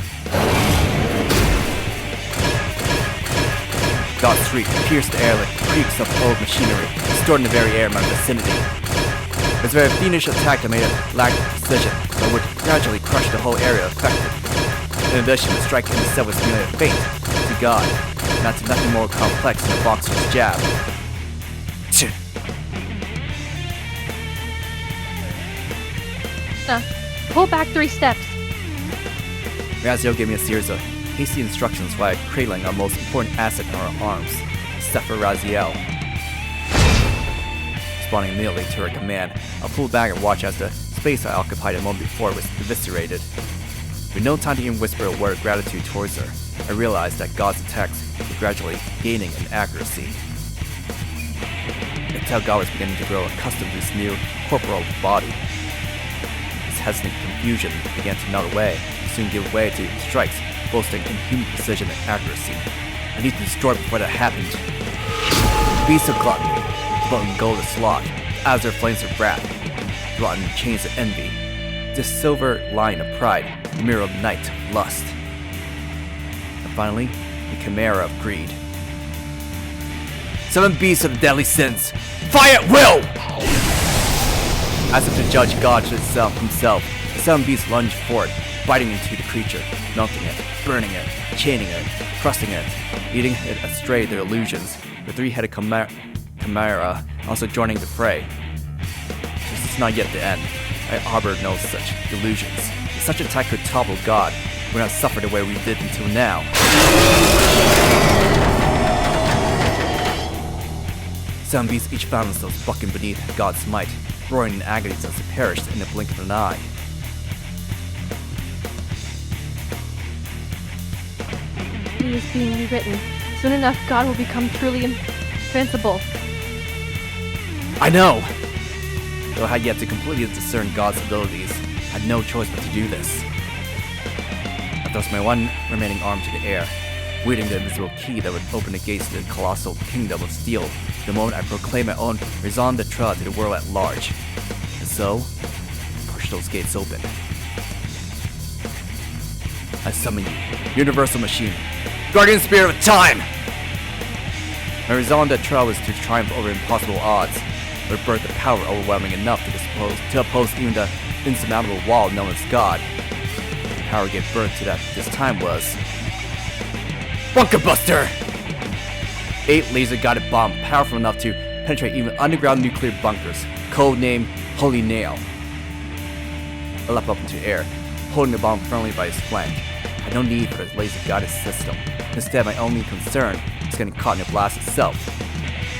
God's shriek pierced the air like creaks of old machinery, distorting the very air in my vicinity. This very fiendish attack that made it lack precision, but would gradually crush the whole area affected. In addition, the strike in itself was merely a feint to God, not to nothing more complex than a boxer's jab. Pull back 3 steps. Raziel gave me a series of hasty instructions while cradling our most important asset in our arms, except for Raziel. Responding immediately to her command, I pulled back and watched as the space I occupied a moment before was eviscerated. With no time to even whisper a word of gratitude towards her, I realized that God's attacks were gradually gaining in accuracy. I could tell God was beginning to grow accustomed to this new corporal body. His hesitant confusion began to melt away, and soon give way to strikes boasting inhuman precision and accuracy. I need to destroy before that happened. The beast of gluttony, floating gold of sloth, azure flames of wrath, rotten chains of envy, this silver line of pride, the mirror of night of lust, and finally, the chimera of greed. 7 beasts of the deadly sins, fire at will! As if to judge God himself, the 7 beasts lunged forward, biting into the creature, melting it, burning it, chaining it, crusting it, leading it astray their illusions, the 3-headed chimera also joining the fray. This is not yet the end. I harbor no such delusions. If such an attack could topple God, we would not suffer the way we did until now. 7 beasts each found themselves bucking beneath God's might, roaring in agonies as they perished in the blink of an eye. He is being rewritten. Soon enough, God will become truly invincible. I know! Though I had yet to completely discern God's abilities, I had no choice but to do this. I thrust my one remaining arm to the air, wielding the invisible key that would open the gates to the colossal kingdom of steel the moment I proclaimed my own raison d'etre to the world at large. And so, I pushed those gates open. I summon you, universal machine, guardian spirit of time! My raison d'etre was to triumph over impossible odds, but birth a power overwhelming enough to oppose even the insurmountable wall known as God. The power gave birth to that this time was Bunker Buster! 8 laser-guided bomb powerful enough to penetrate even underground nuclear bunkers, codenamed Holy Nail. I leapt up into the air, holding the bomb firmly by its flank. I had no need for the laser-guided system. Instead, my only concern was getting caught in the blast itself.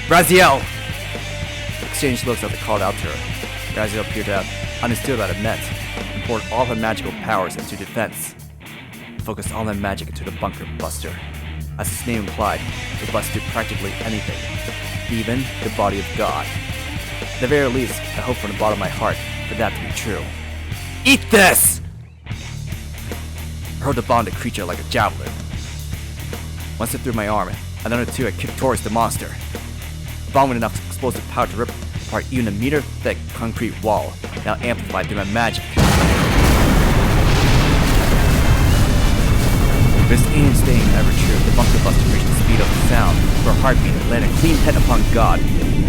Raziel! I exchanged looks as I called out to her. Raziel appeared to have understood what I meant, and poured all her magical powers into defense. I focused all my magic into the Bunker Buster. As its name implied, it busted practically anything, even the body of God. At the very least, I hope from the bottom of my heart for that to be true. Eat this! I hurled the bomb at the creature like a javelin. Once it through my arm, another 2 I kicked towards the monster. The bomb with enough explosive power to rip apart even a meter-thick concrete wall, now amplified through my magic. If this ain't staying ever true, the Bunker Buster reached the speed of the sound, for a heartbeat and landed a clean hit upon God.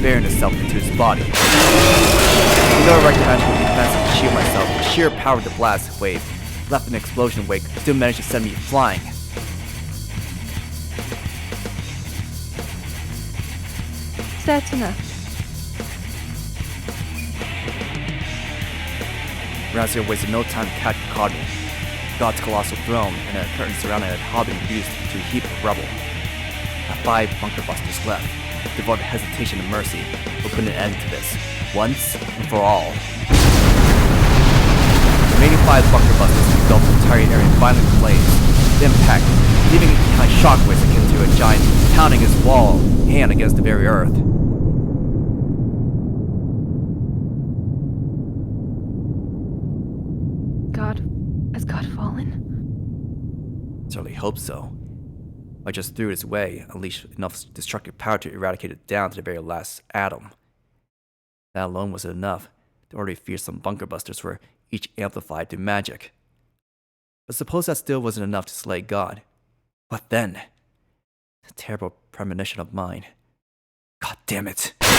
burying itself into his body. With no erect magical defense to shield myself, the sheer power of the blast wave left an explosion wake still managed to send me flying. That's enough. Raziel wasted no time to catch and caught me. God's colossal throne and a curtain surrounding it had been reduced to a heap of rubble. The 5 bunker busters left, devoid of hesitation and mercy, will put an end to this, once and for all. The remaining 5 bunker busters engulfed the entire area in violent flames. The impact, leaving it behind shockwaves akin to a giant pounding his wall hand against the very earth. Has God fallen? Certainly hope so. I just threw it his way, unleashed enough destructive power to eradicate it down to the very last atom. That alone wasn't enough. The already fearsome bunker busters were each amplified to magic. But suppose that still wasn't enough to slay God. What then? A terrible premonition of mine. God damn it. True.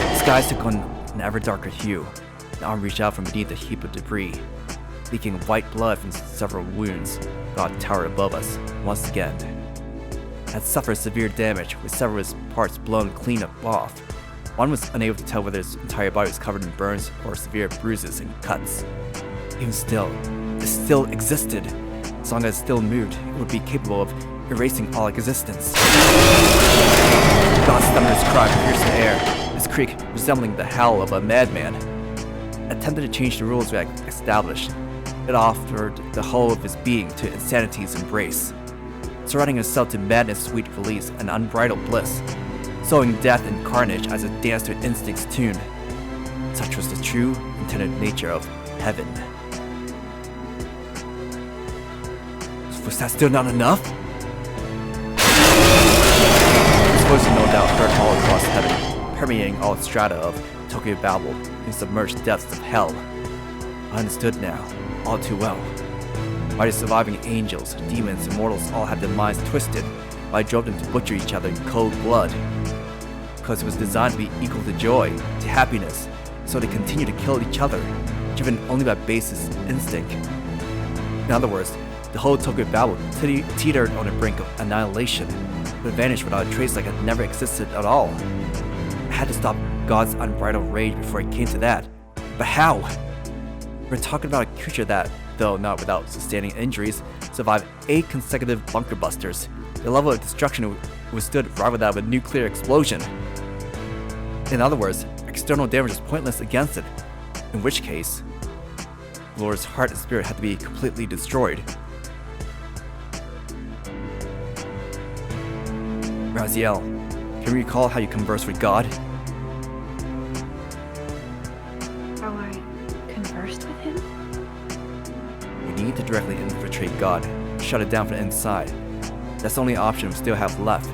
The skies took on an ever darker hue. An arm reached out from beneath a heap of debris. Leaking white blood from several wounds, God towered above us, once again. Had suffered severe damage, with several of his parts blown clean off. One was unable to tell whether his entire body was covered in burns or severe bruises and cuts. Even still, it still existed. As long as it still moved, it would be capable of erasing all existence. God's thunderous cry pierced the air, his creak resembling the howl of a madman. Attempted to change the rules we had established. It offered the whole of his being to insanity's embrace, surrounding himself to madness' sweet release and unbridled bliss, sowing death and carnage as it danced to instinct's tune. Such was the true, intended nature of heaven. Was that still not enough? His voice no doubt heard all across heaven, permeating all strata of Tokyo Babel in submerged depths of hell. I understood now, all too well. Why the surviving angels, demons, and mortals all had their minds twisted, why I drove them to butcher each other in cold blood. Because it was designed to be equal to joy, to happiness, so they continue to kill each other, driven only by basest instinct. In other words, the whole Tokyo Babel teetered on the brink of annihilation, but vanished without a trace like it never existed at all. I had to stop God's unbridled rage before it came to that. But how? We're talking about a creature that, though not without sustaining injuries, survived 8 consecutive bunker busters. The level of destruction withstood rivaled that of a nuclear explosion. In other words, external damage is pointless against it, in which case, the Lord's heart and spirit had to be completely destroyed. Raziel, can you recall how you conversed with God? How I conversed with him? We need to directly infiltrate God, shut it down from the inside. That's the only option we still have left.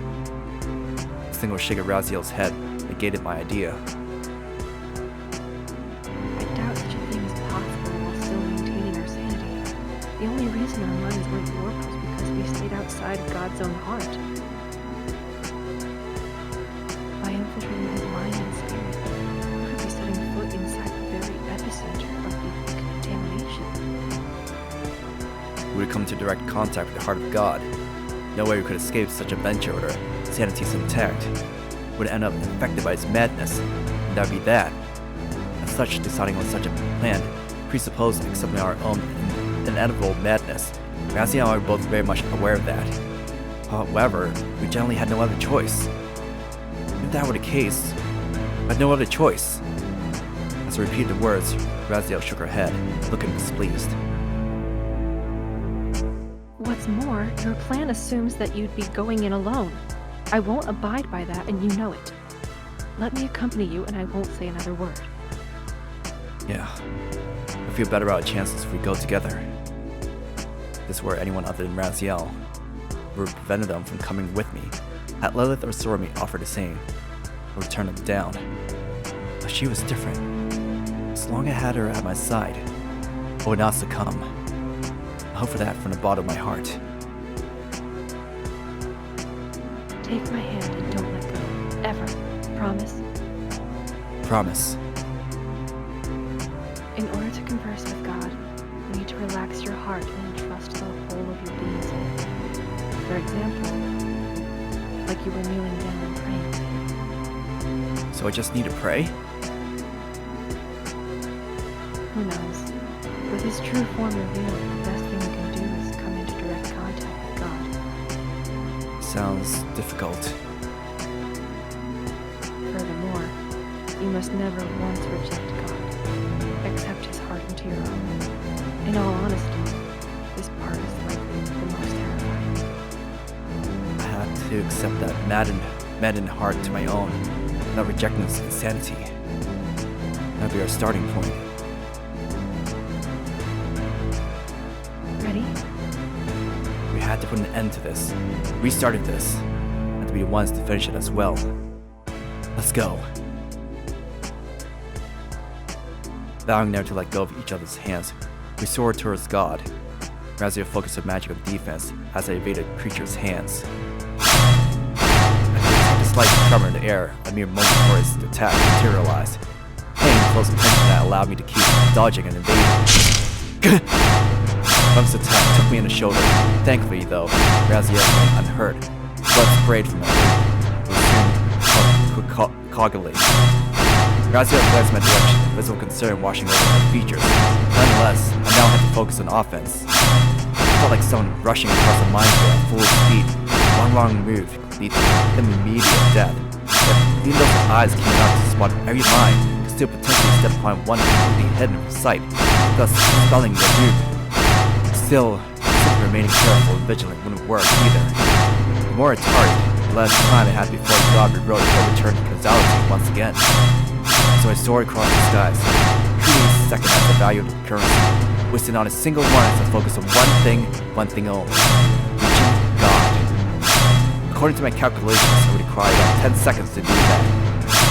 A single shake of Raziel's head negated my idea. I doubt such a thing is possible while still maintaining our sanity. The only reason our minds weren't warped was because we stayed outside of God's own heart. By infiltrating his mind and spirit, we could be setting foot inside the very epicenter of the contamination. We would come into direct contact with the heart of God. No way we could escape such a venture with our sanities intact. We would end up infected by his madness, and that would be that. As such, deciding on such a plan presupposed accepting our own inevitable madness. Raziel and I were both very much aware of that. However, we generally had no other choice. If that were the case, I had no other choice. As I repeated the words, Raziel shook her head, looking displeased. What's more, your plan assumes that you'd be going in alone. I won't abide by that, and you know it. Let me accompany you, and I won't say another word. Yeah, I feel better about our chances if we go together. If this were anyone other than Raziel, we would have prevented them from coming with me. Had Lilith or Sorami offered the same, I would turn them down. But she was different. As long as I had her at my side, I would not succumb. I hope for that from the bottom of my heart. Take my hand and don't let go. Ever. Promise? Promise. In order to converse with God, you need to relax your heart and entrust the whole of your being to Him. For example, like you were kneeling down and praying. So I just need to pray? Who knows? With His true form revealed, the best thing you can do is come into direct contact with God. Sounds difficult. Furthermore, you must never once reject God. Accept His heart into your own. In all honesty, this part is likely the most terrifying. I had to accept that maddened heart to my own, not rejecting this insanity. That'd be our starting point. Ready? We had to put an end to this. We started this, and to be the ones to finish it as well. Let's go. Vowing never to let go of each other's hands, we soared towards God. Raziel focused her magic on defense as I evaded creature's hands. I detected a slight tremor in the air, a mere moment before his attack materialized. Paying close attention that allowed me to keep dodging and evading. Bump's attack took me in the shoulder. Thankfully, though, Raziel went unhurt. Blood sprayed from my leg. It was soon coagulating. Raziel glanced in my direction, visible concern washing over her features. Nonetheless, I now had to focus on offense. It felt like someone rushing across a minefield at full speed. One wrong move could lead to immediate death. Yet, even though her eyes came out to spot every line, could still potentially step upon one completely hidden from sight, thus spelling their doom. Still, simply remaining careful and vigilant wouldn't work either. The more I targeted, the less time I had before God rewrote or returned to causality once again. So I soared across the skies, treating each second as a valuable currency, wasting not a single one as I focused on one thing only, reaching God. According to my calculations, I would require about 10 seconds to do that.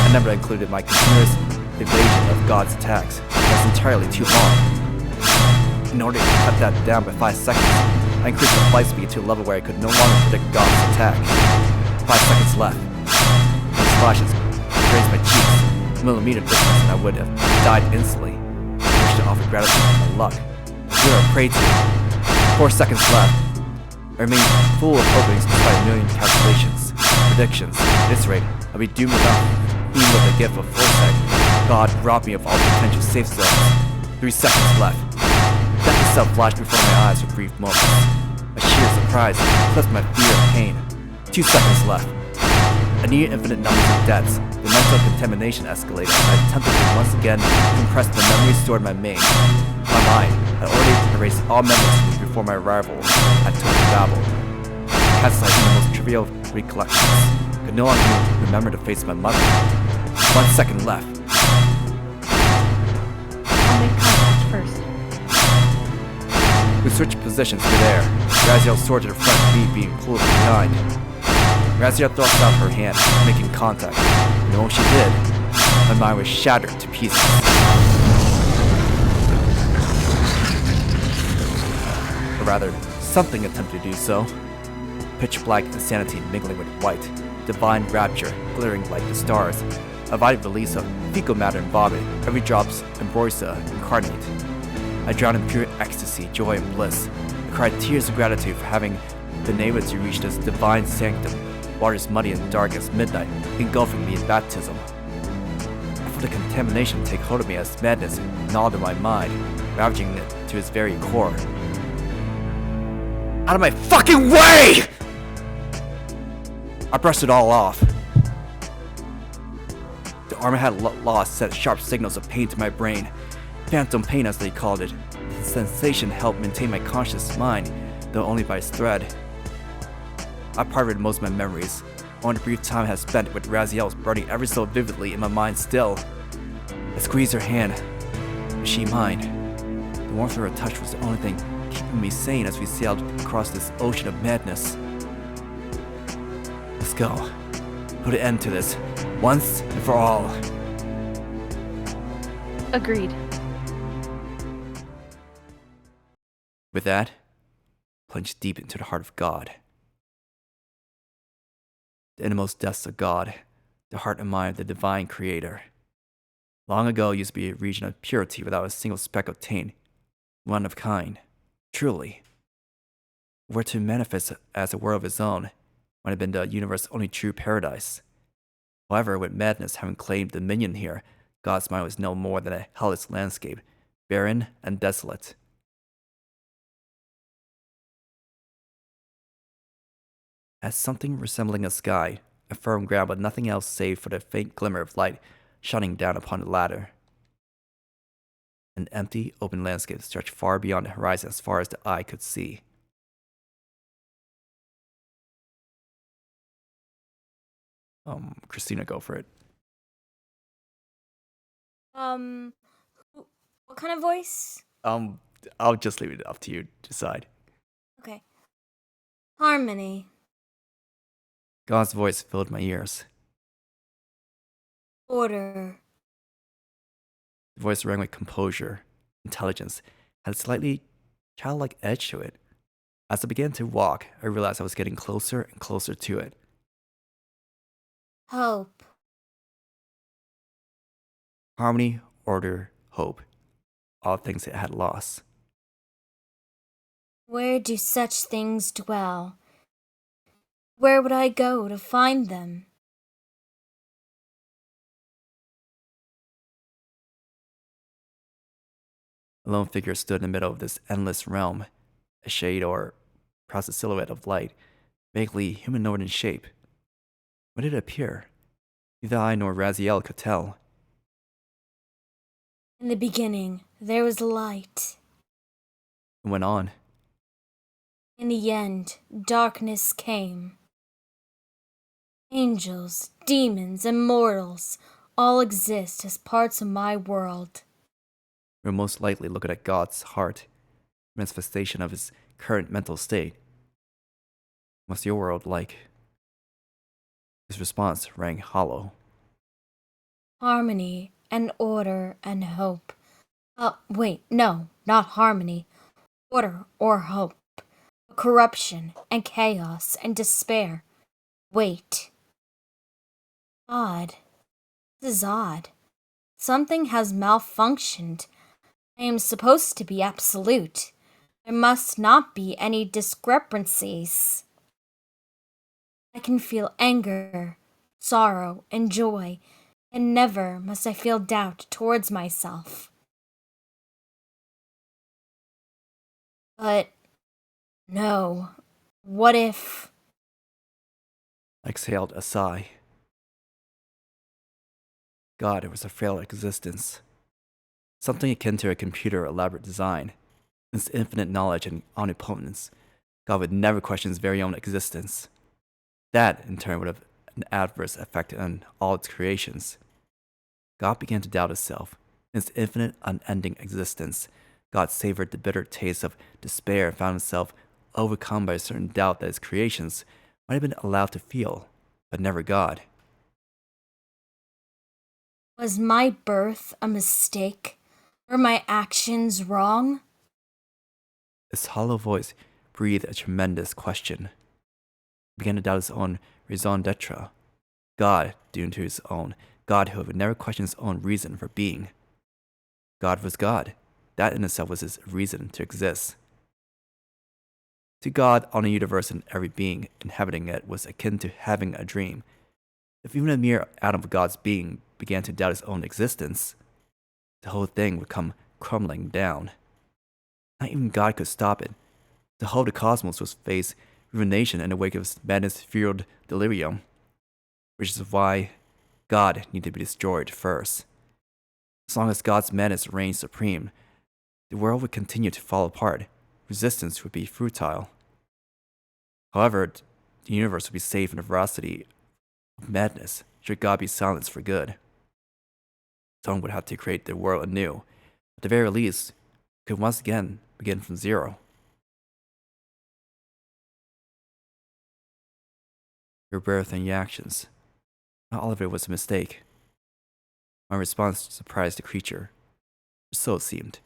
A number that included my continuous evasion of God's attacks. That's entirely too long. In order to cut that down by 5 seconds, I increased my flight speed to a level where I could no longer predict God's attack. 5 seconds left. These flashes grazed my cheeks. Millimeter distance, and I would have died instantly. I wish to offer gratitude for my luck. We are a prey to. 4 seconds left. I remain full of openings despite a million calculations, predictions. At this rate, I'll be doomed enough. Even with a gift of foresight, God robbed me of all potential safe zones. 3 seconds left. Death itself flashed before my eyes for brief moments. A sheer surprise eclipsed my fear and pain. 2 seconds left. I needed infinite numbers of deaths. The mental contamination escalated as I attempted to once again compress the memories stored in my mind. My mind had already erased all memories from before my arrival at Tokyo Babel. Cast like the most trivial recollections. Could no longer remember the face of my mother. 1 second left. I'll make contact first. We switched positions midair. Raziel soared to the front, me being pulled from behind. Raziel thrust out her hand, making contact. And when she did, my mind was shattered to pieces. Or rather, something attempted to do so. Pitch black insanity mingling with white, divine rapture glittering like the stars, a vital release of fecal matter and vomit, every drop's ambrosia incarnate. I drowned in pure ecstasy, joy, and bliss. I cried tears of gratitude for having been able to reach this divine sanctum, waters muddy and dark as midnight, engulfing me in baptism. I felt the contamination take hold of me as madness gnawed at my mind, ravaging it to its very core. Out of my fucking way! I brushed it all off. The armor had lost sent sharp signals of pain to my brain. Phantom pain, as they called it. The sensation helped maintain my conscious mind, though only by a thread. I parted most of my memories. Only the brief time I had spent with Raziel was burning ever so vividly in my mind still. I squeezed her hand. Was she mine? The warmth of her touch was the only thing keeping me sane as we sailed across this ocean of madness. Let's go. Put an end to this, once and for all. Agreed. With that, plunged deep into the heart of God. the innermost depths of God, the heart and mind of the divine creator. Long ago used to be a region of purity without a single speck of taint, one of kind, truly. Were to manifest as a world of its own, might have been the universe's only true paradise. However, with madness having claimed dominion here, God's mind was no more than a hellish landscape, barren and desolate. As something resembling a sky, a firm ground but nothing else save for the faint glimmer of light shining down upon the latter. An empty, open landscape stretched far beyond the horizon as far as the eye could see. Cristina, go for it. What kind of voice? I'll just leave it up to you to decide. Okay. Harmony. God's voice filled my ears. Order. The voice rang with composure, intelligence, had a slightly childlike edge to it. As I began to walk, I realized I was getting closer and closer to it. Hope. Harmony, order, hope. All things it had lost. Where do such things dwell? Where would I go to find them? A lone figure stood in the middle of this endless realm, a shade or perhaps a silhouette of light, vaguely humanoid in shape. When did it appear? Neither I nor Raziel could tell. In the beginning, there was light. It went on. In the end, darkness came. Angels, demons, and mortals all exist as parts of my world. We're most likely looking at God's heart, manifestation of his current mental state. What's your world like? His response rang hollow. Harmony and order and hope. Wait, no, not harmony. Order or hope. Corruption and chaos and despair. Wait. Odd. This is odd. Something has malfunctioned. I am supposed to be absolute. There must not be any discrepancies. I can feel anger, sorrow, and joy, and never must I feel doubt towards myself. But no, what if... I exhaled a sigh. God, it was a frail existence. Something akin to a computer elaborate design. Its infinite knowledge and omnipotence, God would never question his very own existence. That, in turn, would have an adverse effect on all its creations. God began to doubt himself. In its infinite, unending existence, God savored the bitter taste of despair and found himself overcome by a certain doubt that his creations might have been allowed to feel, but never God. Was my birth a mistake? Were my actions wrong? His hollow voice breathed a tremendous question. He began to doubt his own raison d'etre. God, doomed to his own, God who would never question his own reason for being. God was God. That in itself was his reason to exist. To God, all the universe and every being inhabiting it was akin to having a dream. If even a mere atom of God's being began to doubt his own existence, the whole thing would come crumbling down. Not even God could stop it. The whole of the cosmos was face ruination in the wake of his madness-fueled delirium, which is why God needed to be destroyed first. As long as God's madness reigned supreme, the world would continue to fall apart. Resistance would be futile. However, the universe would be safe from the ferocity of madness should God be silenced for good. Someone would have to create the world anew. At the very least, could once again begin from zero. Your birth and your actions. Not all of it was a mistake. My response surprised the creature. So it seemed.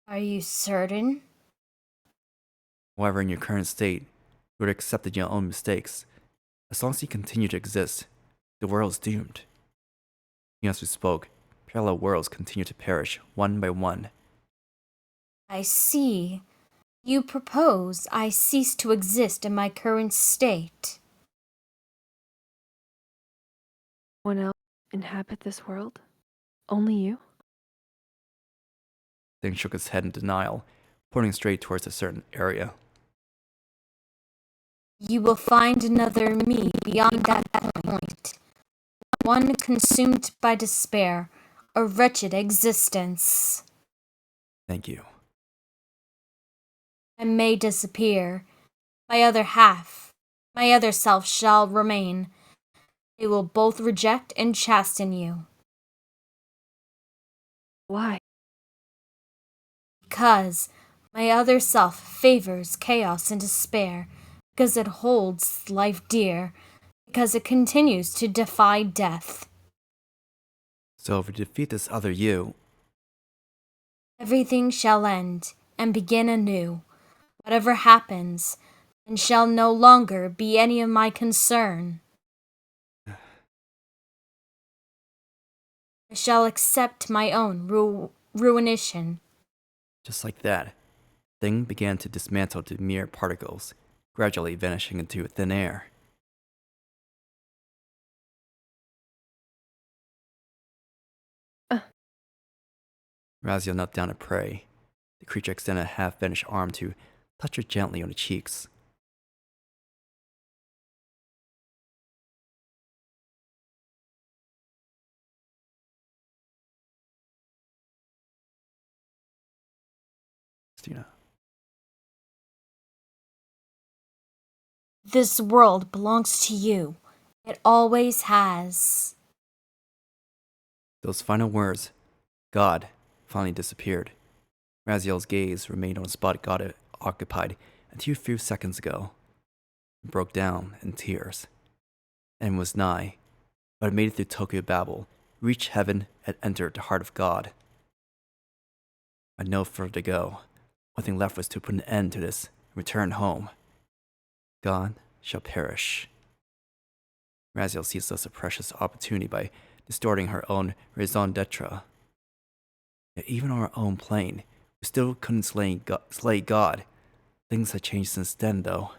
Are you certain? However, in your current state, you would have accepted your own mistakes. As long as he continued to exist, the world is doomed. Even as we spoke, parallel worlds continued to perish one by one. I see. You propose I cease to exist in my current state. One else inhabit this world? Only you? Thing shook his head in denial, pointing straight towards a certain area. You will find another me beyond that point. One consumed by despair, a wretched existence. Thank you. I may disappear. My other half, my other self shall remain. They will both reject and chasten you. Why? Because my other self favors chaos and despair, because it holds life dear, because it continues to defy death. So if we defeat this other you, Everything shall end and begin anew. Whatever happens, and shall no longer be any of my concern. I shall accept my own ruination. just like that, Thing began to dismantle to mere particles, gradually vanishing into thin air. Raziel knelt down to pray. The creature extended a half-vanished arm to touch her gently on the cheeks. Cristina. This world belongs to you. It always has. Those final words, God, finally disappeared. Raziel's gaze remained on the spot God had occupied until a few seconds ago, and broke down in tears. And was nigh, but had made it through Tokyo Babel, reached heaven, and entered the heart of God. I had no further to go. One thing left was to put an end to this and return home. God shall perish. Raziel seized thus a precious opportunity by distorting her own raison d'etre. Yet even on our own plane, we still couldn't slay God. Things had changed since then, though.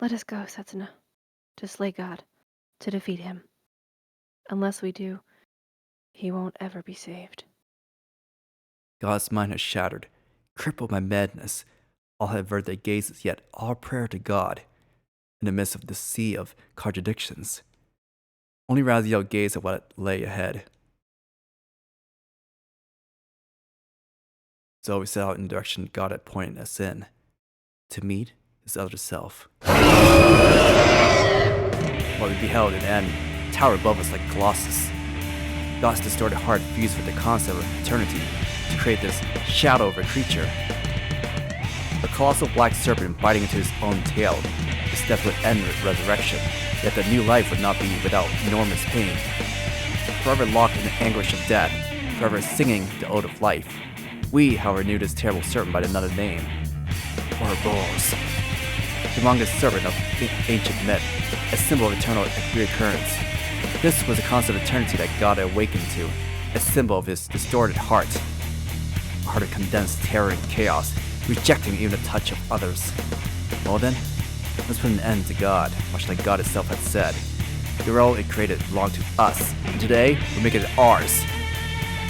Let us go, Setsuna. To slay God. To defeat him. Unless we do, he won't ever be saved. God's mind had shattered, crippled by madness. All had averted their gazes, yet all prayer to God. In the midst of the sea of contradictions, only Raziel gazed at what lay ahead. So we set out in the direction God had pointed us in, to meet his other self. What we beheld in the end towered above us like Colossus. God's distorted heart fused with the concept of eternity to create this shadow of a creature. A colossal black serpent biting into his own tail. His death would end with resurrection, yet the new life would not be without enormous pain. Forever locked in the anguish of death, forever singing the ode of life. We, however, knew this terrible serpent by another name, Ouroboros. The humongous serpent of ancient myth, a symbol of eternal reoccurrence. This was a concept of eternity that God had awakened to, a symbol of his distorted heart. A heart of condensed terror and chaos, rejecting even the touch of others. Well then, let's put an end to God, much like God itself had said. The world it created belonged to us, and today we make it ours.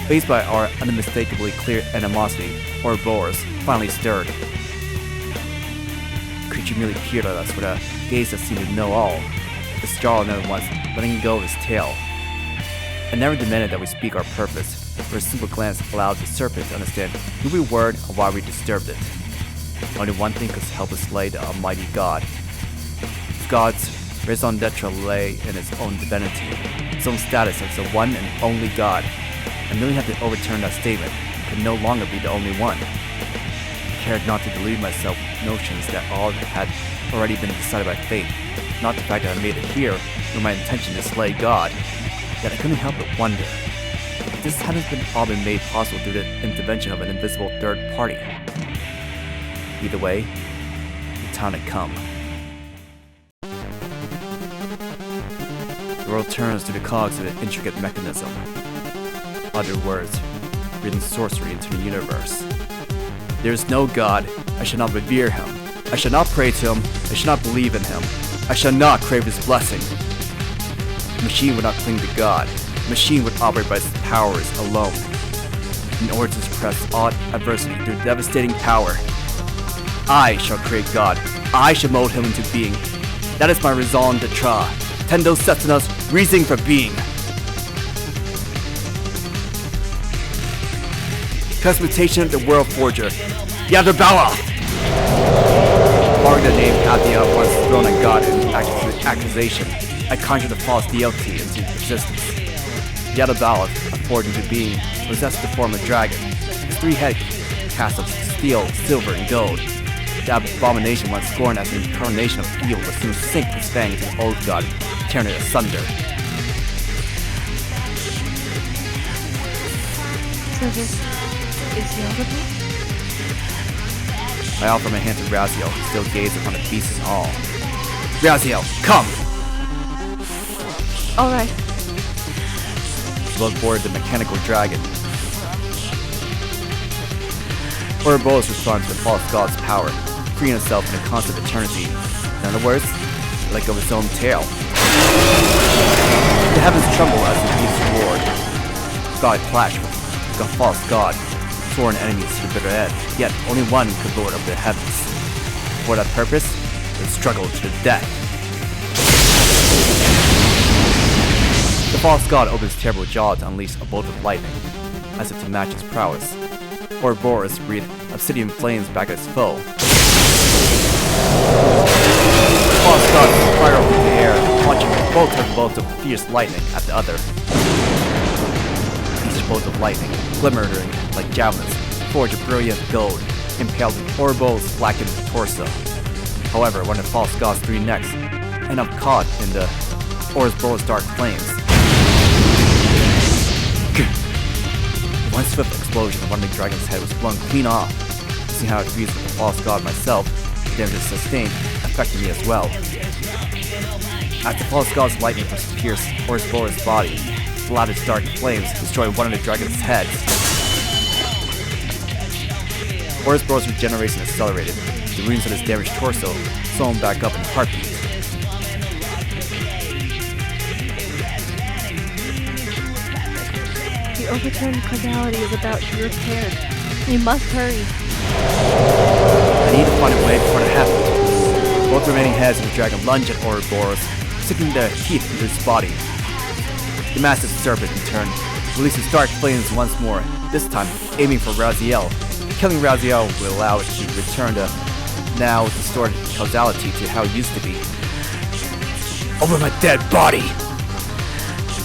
Faced by our unmistakably clear animosity, Ouroboros finally stirred. The creature merely peered at us with a gaze that seemed to know all, his jaw never once letting go of his tail. And never demanded that we speak our purpose, for a simple glance allowed the serpent to understand who we were and why we disturbed it. Only one thing could help us slay the Almighty God. God's raison d'etre lay in his own divinity, his own status as the one and only God, and merely had to overturn that statement could no longer be the only one. I cared not to delude myself with notions that all had already been decided by fate, not the fact that I made it here, nor my intention to slay God. Yet I couldn't help but wonder, if this hadn't all been made possible through the intervention of an invisible third party. Either way, the time had come. The world turns to the cogs of an intricate mechanism. Other words, breathing sorcery into the universe. There is no God, I shall not revere him. I shall not pray to him, I shall not believe in him. I shall not crave his blessing. The machine would not cling to God. The machine would operate by its powers alone. In order to suppress all adversity through devastating power, I shall create God. I shall mold him into being. That is my raison d'etre. Tendo Setsuna's reasoning for being. Transmutation of the World Forger, Yadabawa! Barring the name Athia once thrown on God in accusation, I conjured a false deity into existence. Yadabawa, a forged into being, possessed the form of a dragon. His 3 heads cast of steel, silver, and gold. The abomination, once scorned as an incarnation of evil, would soon sink his fangs in the old god, tearing it asunder. So this is Yadabawa? I offer my hand to Raziel, who still gazes upon the beast in awe. Raziel, come! Alright. She looked board the mechanical dragon. Ouroboros responds to the false god's power, freeing itself in a constant eternity. In other words, let go of its own tail. The heavens tremble as the beast roared. Sky clashed with the false god, sworn enemies to the bitter end, yet only one could lord of the heavens. For that purpose, they struggled to the death. The false god opened his terrible jaw to unleash a bolt of lightning, as if to match his prowess. Ouroboros breathed obsidian flames back at his foe. The false god spiraled through the air, launching bolt after bolt of fierce lightning at the other. Each bolt of lightning, glimmering like javelins, forged a brilliant gold, impaled Ouroboros' blackened torso. However, one of the false god's 3 necks ended up caught in the Ouroboros' dark flames. One swift explosion of one of the dragon's head was blown clean off. Seeing how it fused with the false god myself, the damage sustained affected me as well. As the false god's lightning pierced Ouroboros' body, the lattice dark flames destroyed one of the dragon's heads. Ouroboros' regeneration accelerated, the wounds on his damaged torso sewn back up in a heartbeat. The overturned causality is about to be repaired. We must hurry. I need to find a way before it happens. Both remaining heads of the dragon lunged at Ouroboros, sinking their teeth into his body. The massive serpent, in turn, releases dark flames once more, this time aiming for Raziel. Killing Raziel will allow it to return to now distorted causality to how it used to be. Over my dead body!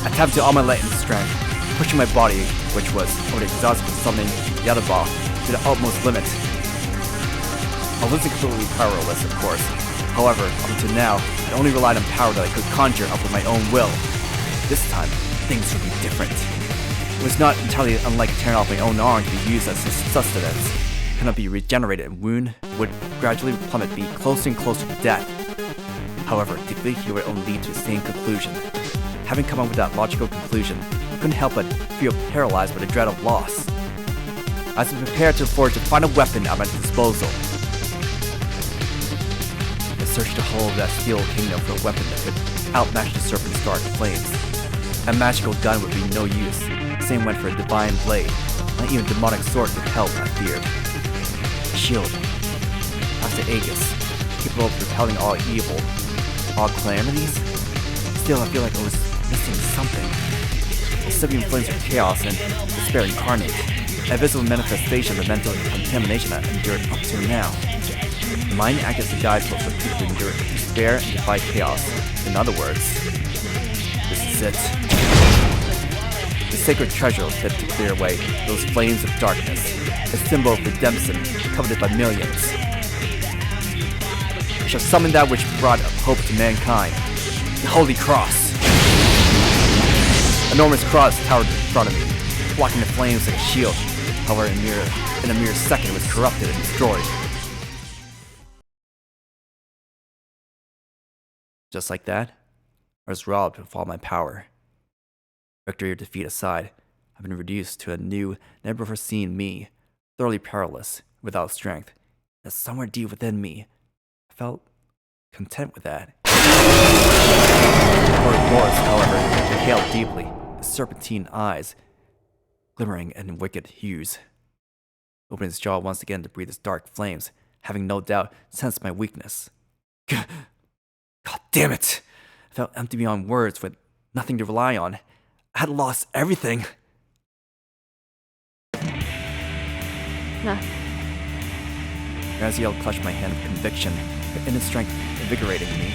I tapped to all my latent strength, pushing my body, which was already exhausted from summoning Yadabawa, to the utmost limit. I wasn't completely powerless, of course. However, up until now, I only relied on power that I could conjure up with my own will. This time, things would be different. It was not entirely unlike tearing off my own arm to be used as sustenance. It could not be regenerated, and wound would gradually plummet, be closer and closer to death. However, to think he would only lead to the same conclusion. Having come up with that logical conclusion, I couldn't help but feel paralyzed by the dread of loss. I was prepared to forge the final weapon at my disposal. I searched the whole of that steel kingdom for a weapon that could outmatch the serpent's dark flames. A magical gun would be no use. The same went for a divine blade. Not even demonic sword could help, I feared. A shield. As the Aegis, capable of repelling all evil, all calamities. Still, I feel like I was missing something. The Sibian flames of chaos and despair incarnate. A visible manifestation of the mental contamination I endured up to now. The mind acted as a guidepost for people to endure despair and defy chaos. In other words, this is it. The sacred treasure fit to clear away those flames of darkness, a symbol of redemption coveted by millions. I shall summon that which brought hope to mankind, the Holy Cross. Enormous cross towered in front of me, blocking the flames like a shield. However, in a mere second, it was corrupted and destroyed. Just like that, I was robbed of all my power. Victory or defeat aside, I've been reduced to a new, never before seen me, thoroughly powerless, without strength. Yet somewhere deep within me, I felt content with that. Boris, however, inhaled deeply, his serpentine eyes glimmering in wicked hues. Opened his jaw once again to breathe his dark flames, having no doubt sensed my weakness. God damn it! I felt empty beyond words, with nothing to rely on. I had lost everything. Nah. Raziel clutched my hand with conviction, her inner strength invigorating me.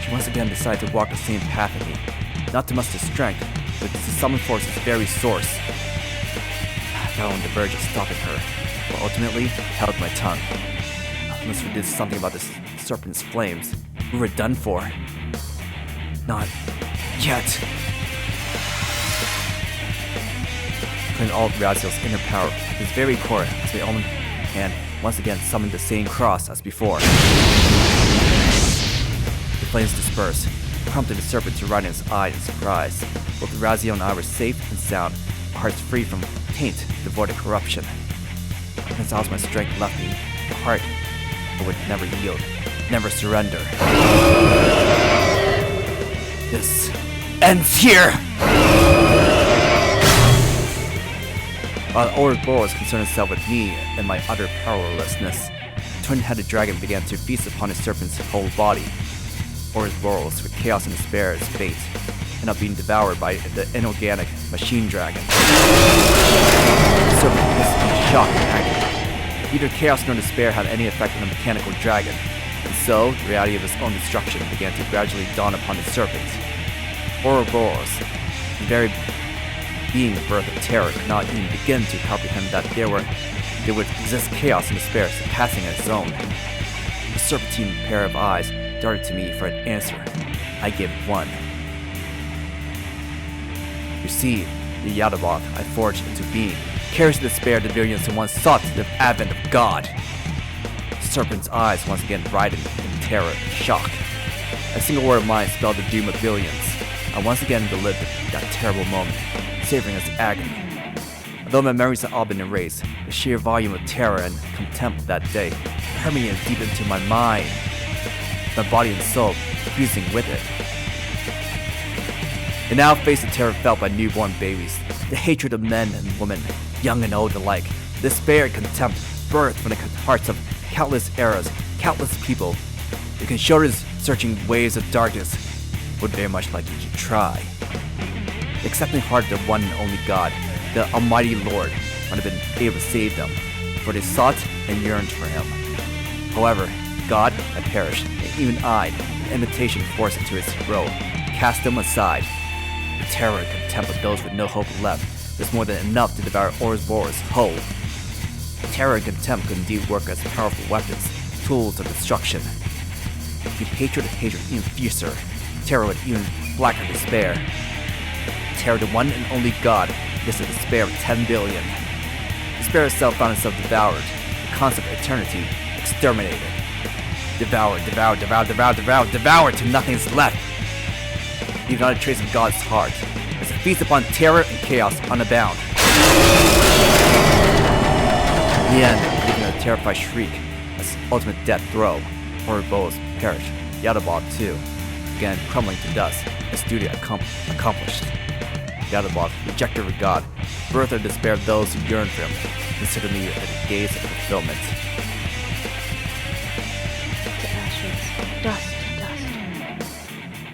She once again decided to walk the same path as me, not to muster strength, but to summon force's very source. I felt on the verge of stopping her, but ultimately held my tongue. Unless we did something about this serpent's flames, we were done for. Not yet. Claimed all of Raziel's inner power, his very core, as my own hand once again summoned the same cross as before. The flames dispersed, prompted the serpent to run in his eye in surprise. Both Raziel and I were safe and sound, our hearts free from taint, devoid of corruption. Since all my strength left me, the heart I would never yield, never surrender. This ends here! While Ouroboros concerned himself with me and my utter powerlessness, the twin-headed dragon began to feast upon his serpent's whole body. Ouroboros, with chaos and despair as fate, ended up being devoured by the inorganic machine dragon. The serpent hissed in shock and agony. Neither chaos nor despair had any effect on the mechanical dragon, and so the reality of his own destruction began to gradually dawn upon the serpent. Ouroboros, the very being the birth of terror, could not even begin to comprehend that there would exist chaos and despair surpassing its own. A serpentine pair of eyes darted to me for an answer. I gave it one. You see, the Yadaboth I forged into being carries the despair the billions who once sought the advent of God. The serpent's eyes once again brightened in terror and shock. A single word of mine spelled the doom of billions. I once again relived that terrible moment, savoring its agony. Although my memories had all been erased, the sheer volume of terror and contempt of that day permeated deep into my mind, my body and soul fusing with it. It now faced the terror felt by newborn babies, the hatred of men and women, young and old alike, the despair and contempt birthed from the hearts of countless eras, countless people. The Kenshota's searching waves of darkness would very much like you to try. The accepting heart of the one and only God, the Almighty Lord, might have been able to save them, for they sought and yearned for Him. However, God had perished, and even I, the invitation forced into His role, cast them aside. The terror and contempt of those with no hope left was more than enough to devour Ouroboros whole. Terror and contempt could indeed work as powerful weapons, tools of destruction. Keep hatred and hatred even fiercer, terror with even blacker despair. Terror to one and only God, this is the despair of 10 billion. Despair itself found itself devoured, the concept of eternity exterminated. Devoured, devoured, devoured, devoured, devoured, devoured till nothing is left. Leave not a trace of God's heart, as a feast upon terror and chaos unabound. In the end, leaving a terrified shriek, as ultimate death throw, Ouroboros perished, Yadaboth too, began crumbling to dust, his duty accomplished. Yadaboth, rejecter of God, birth of despair of those who yearn for Him, consider me at the gaze of fulfillment. To ashes, dust to dust.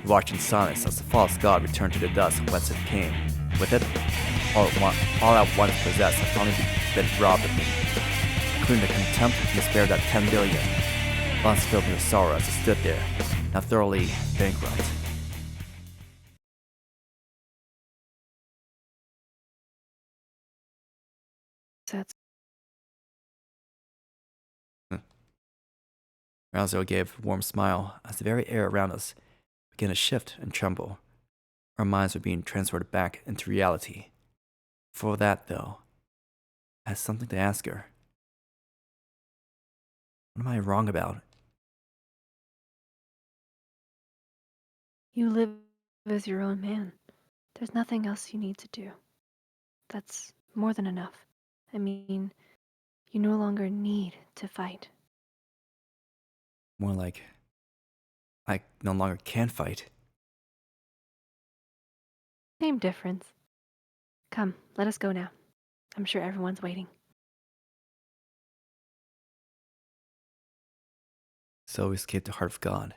We watched in silence as the false god returned to the dust whence it came. With it, all at once possessed had finally been robbed of me, including the contempt and despair of that 10 billion. Once filled me with sorrow as I stood there, now thoroughly bankrupt. That's Raziel gave a warm smile as the very air around us began to shift and tremble. Our minds were being transported back into reality. For that, though, I had something to ask her. What am I wrong about? You live as your own man. There's nothing else you need to do. That's more than enough. I mean, you no longer need to fight. More like, I no longer can fight. Same difference. Come, let us go now. I'm sure everyone's waiting. So we escaped the heart of God.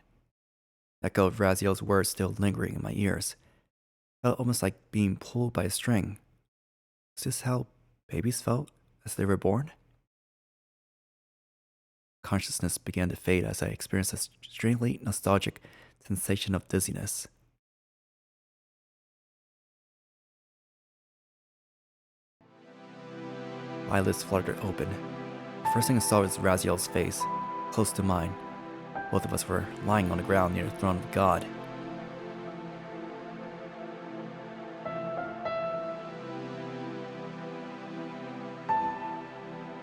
Echo of Raziel's words still lingering in my ears. Felt almost like being pulled by a string. Is this how babies felt as they were born? Consciousness began to fade as I experienced a strangely nostalgic sensation of dizziness. Eyelids fluttered open. The first thing I saw was Raziel's face, close to mine. Both of us were lying on the ground near the throne of God.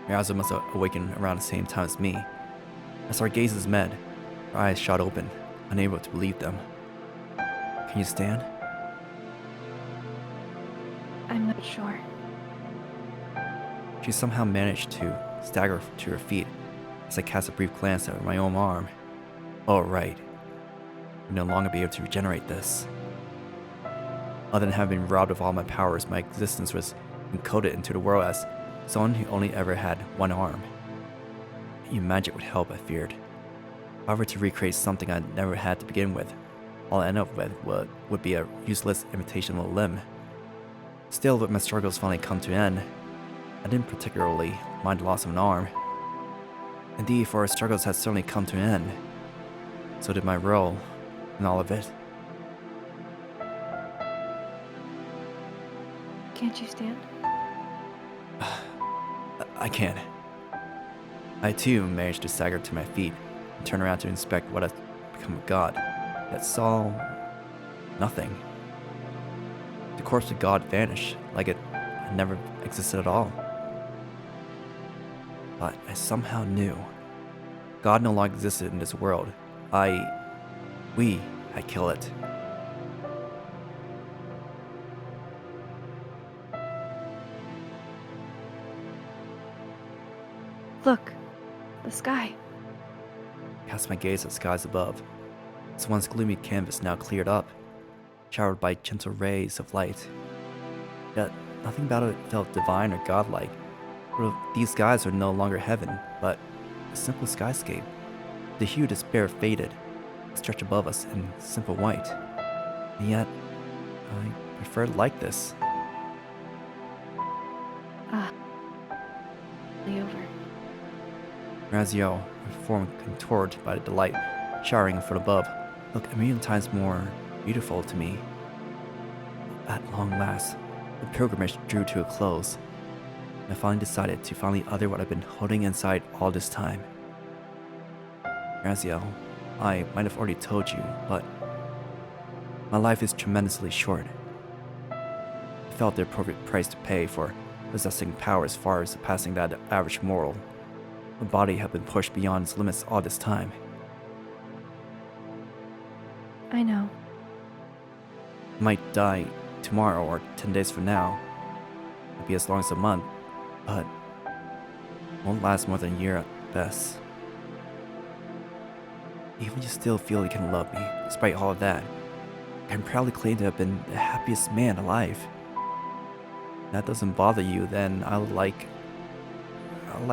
Raziel must have awakened around the same time as me. As our gazes met, her eyes shot open, unable to believe them. Can you stand? I'm not sure. She somehow managed to stagger to her feet as I cast a brief glance at my own arm. Oh, right. I'd no longer be able to regenerate this. Other than having been robbed of all my powers, my existence was encoded into the world as someone who only ever had one arm. Any magic would help, I feared. If I were to recreate something I'd never had to begin with, all I end up with would be a useless imitation of a limb. Still, with my struggles finally come to an end, I didn't particularly mind the loss of an arm. Indeed, for our struggles had certainly come to an end. So did my role in all of it. Can't you stand? I can't. I too managed to stagger to my feet and turn around to inspect what had become of God, yet saw nothing. The corpse of God vanished, like it had never existed at all. But I somehow knew God no longer existed in this world. We had killed it. Look, the sky. Cast my gaze at skies above. This once gloomy canvas now cleared up, showered by gentle rays of light. Yet nothing about it felt divine or godlike. For these skies were no longer heaven, but a simple skyscape. The hue of despair faded, stretched above us in simple white. And yet, I preferred like this. Ah, over. Raziel, her form contorted by the delight showering from above, looked a million times more beautiful to me. At long last, the pilgrimage drew to a close. I finally decided to utter what I've been holding inside all this time. Raziel, I might have already told you, but my life is tremendously short. I felt the appropriate price to pay for possessing powers far surpassing that of average mortal. My body had been pushed beyond its limits all this time. I know. I might die tomorrow or 10 days from now. It'll be as long as a month, but it won't last more than a year at best. Even you still feel you can love me, despite all of that, I can proudly claim to have been the happiest man alive. If that doesn't bother you, then I would like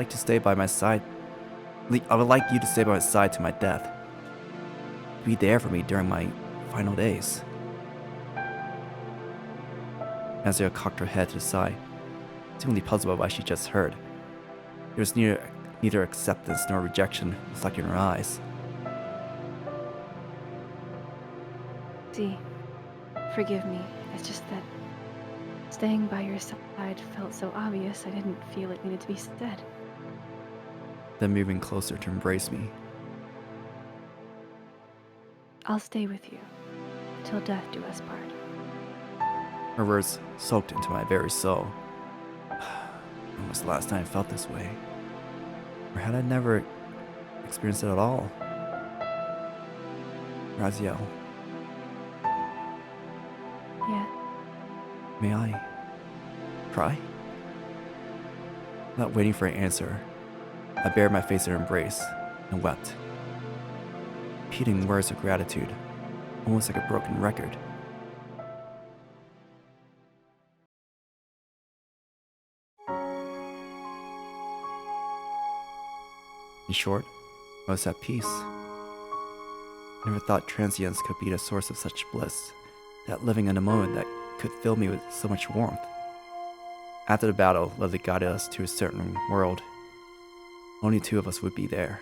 to stay by my side. I would like you to stay by my side to my death. Be there for me during my final days. Azria cocked her head to the side, seemingly puzzled by what she just heard. There was neither acceptance nor rejection reflected in her eyes. See, forgive me. It's just that staying by your side felt so obvious I didn't feel it needed to be said. Then moving closer to embrace me. I'll stay with you till death do us part. Her words soaked into my very soul. When was the last time I felt this way? Or had I never experienced it at all? Raziel, May I try? Not waiting for an answer, I buried my face in her embrace and wept, repeating words of gratitude, almost like a broken record. In short, I was at peace. I never thought transience could be the source of such bliss, that living in a moment that could fill me with so much warmth. After the battle, Lilith guided us to a certain world. Only two of us would be there.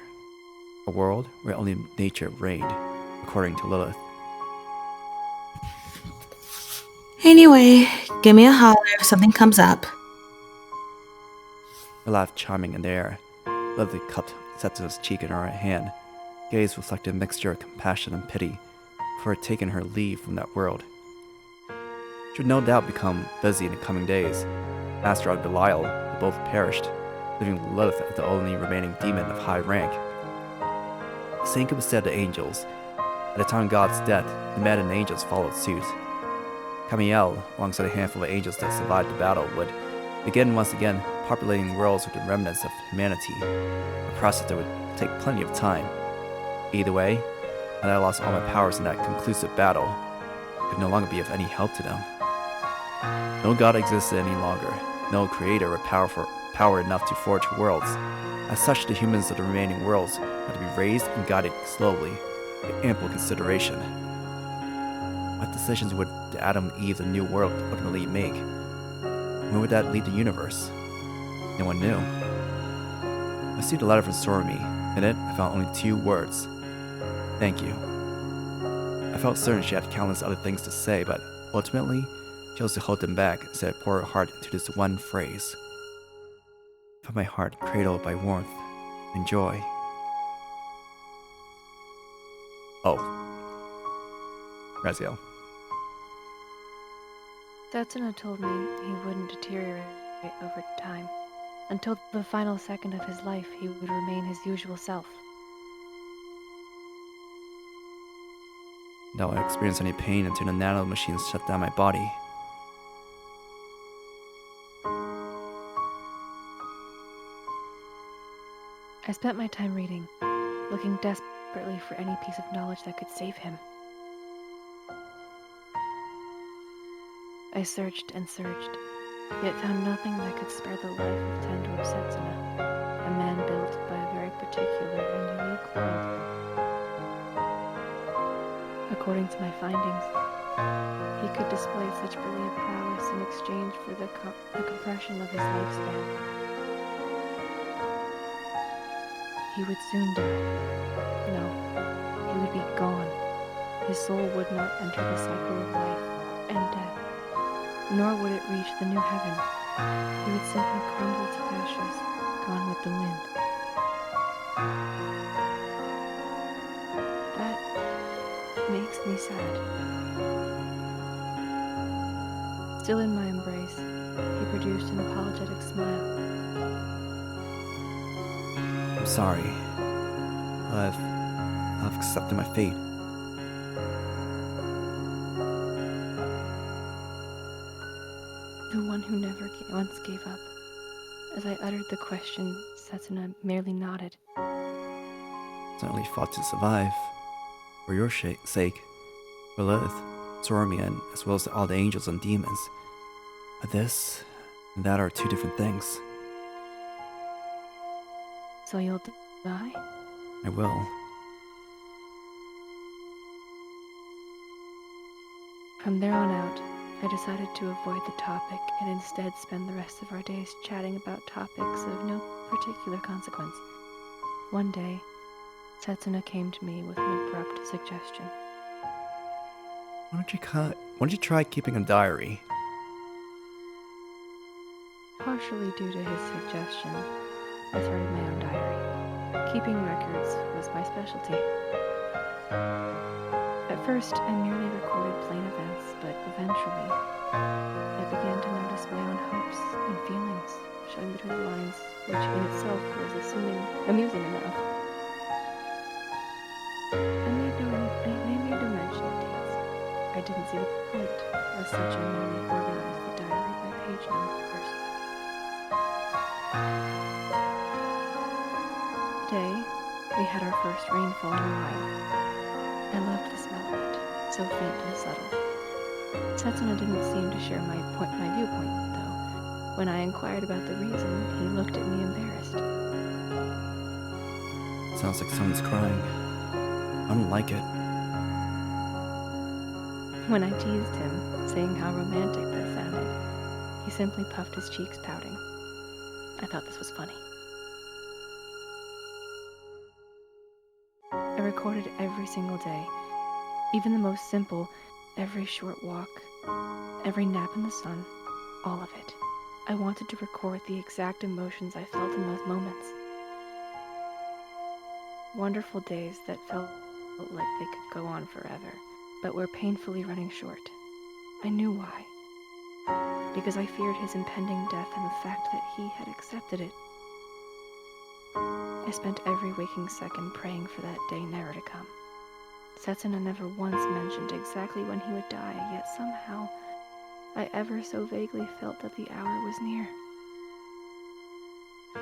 A world where only nature reigned, according to Lilith. Anyway, give me a holler if something comes up. Her laugh chiming in the air, Lilith cupped Setsuna's cheek in her hand. Gaze reflected a mixture of compassion and pity for her taking her leave from that world. She would no doubt become busy in the coming days. Master and Belial had both perished, leaving Lilith as the only remaining demon of high rank. The same could be said to angels. At the time of God's death, the maddened angels followed suit. Kamiel, alongside a handful of angels that survived the battle, would begin once again populating worlds with the remnants of humanity, a process that would take plenty of time. Either way, had I lost all my powers in that conclusive battle, I could no longer be of any help to them. No god existed any longer, no creator with power enough to forge worlds. As such, the humans of the remaining worlds had to be raised and guided slowly, with ample consideration. What decisions would the Adam and Eve of the new world ultimately make? Where would that lead the universe? No one knew. I received a letter from Sorami. In it, I found only 2 words. Thank you. I felt certain she had countless other things to say, but ultimately, chose to hold them back instead of pour her heart into this one phrase. I felt my heart cradled by warmth and joy. Oh. Raziel. Setsuna told me he wouldn't deteriorate over time. Until the final second of his life, he would remain his usual self. Now I experienced any pain until the nanomachines shut down my body. I spent my time reading, looking desperately for any piece of knowledge that could save him. I searched and searched, yet found nothing that could spare the life of Tandor Setsuna, a man built by a very particular and unique mind. According to my findings, he could display such brilliant prowess in exchange for the compression of his lifespan. He would soon die. No, he would be gone. His soul would not enter the cycle of life and death, nor would it reach the new heaven. He would simply crumble to ashes, gone with the wind. That makes me sad. Still in my embrace, he produced an apologetic smile. I'm sorry. I've accepted my fate. The one who never once gave up. As I uttered the question, Setsuna merely nodded. Certainly fought to survive. For your sake. For Lilith, Sorami, and as well as all the angels and demons. But this and that are 2 different things. So you'll die? I will. From there on out, I decided to avoid the topic and instead spend the rest of our days chatting about topics of no particular consequence. One day, Setsuna came to me with an abrupt suggestion. Why don't you try keeping a diary? Partially due to his suggestion, I started my own diary. Keeping records was my specialty. At first, I merely recorded plain events, but eventually, I began to notice my own hopes and feelings showing between the lines, which in itself was amusing enough. I made no mention of dates. I didn't see the point, as such I merely organized them. page numbers. Today, we had our first rainfall in a while. I loved the smell of it, so faint and subtle. Setsuna didn't seem to share my viewpoint, though. When I inquired about the reason, he looked at me embarrassed. Sounds like someone's crying. I don't like it. When I teased him, saying how romantic that sounded, he simply puffed his cheeks, pouting. I thought this was funny. I recorded every single day, even the most simple, every short walk, every nap in the sun, all of it. I wanted to record the exact emotions I felt in those moments. Wonderful days that felt like they could go on forever, but were painfully running short. I knew why. Because I feared his impending death and the fact that he had accepted it. I spent every waking second praying for that day never to come. Setsuna never once mentioned exactly when he would die, yet somehow I ever so vaguely felt that the hour was near.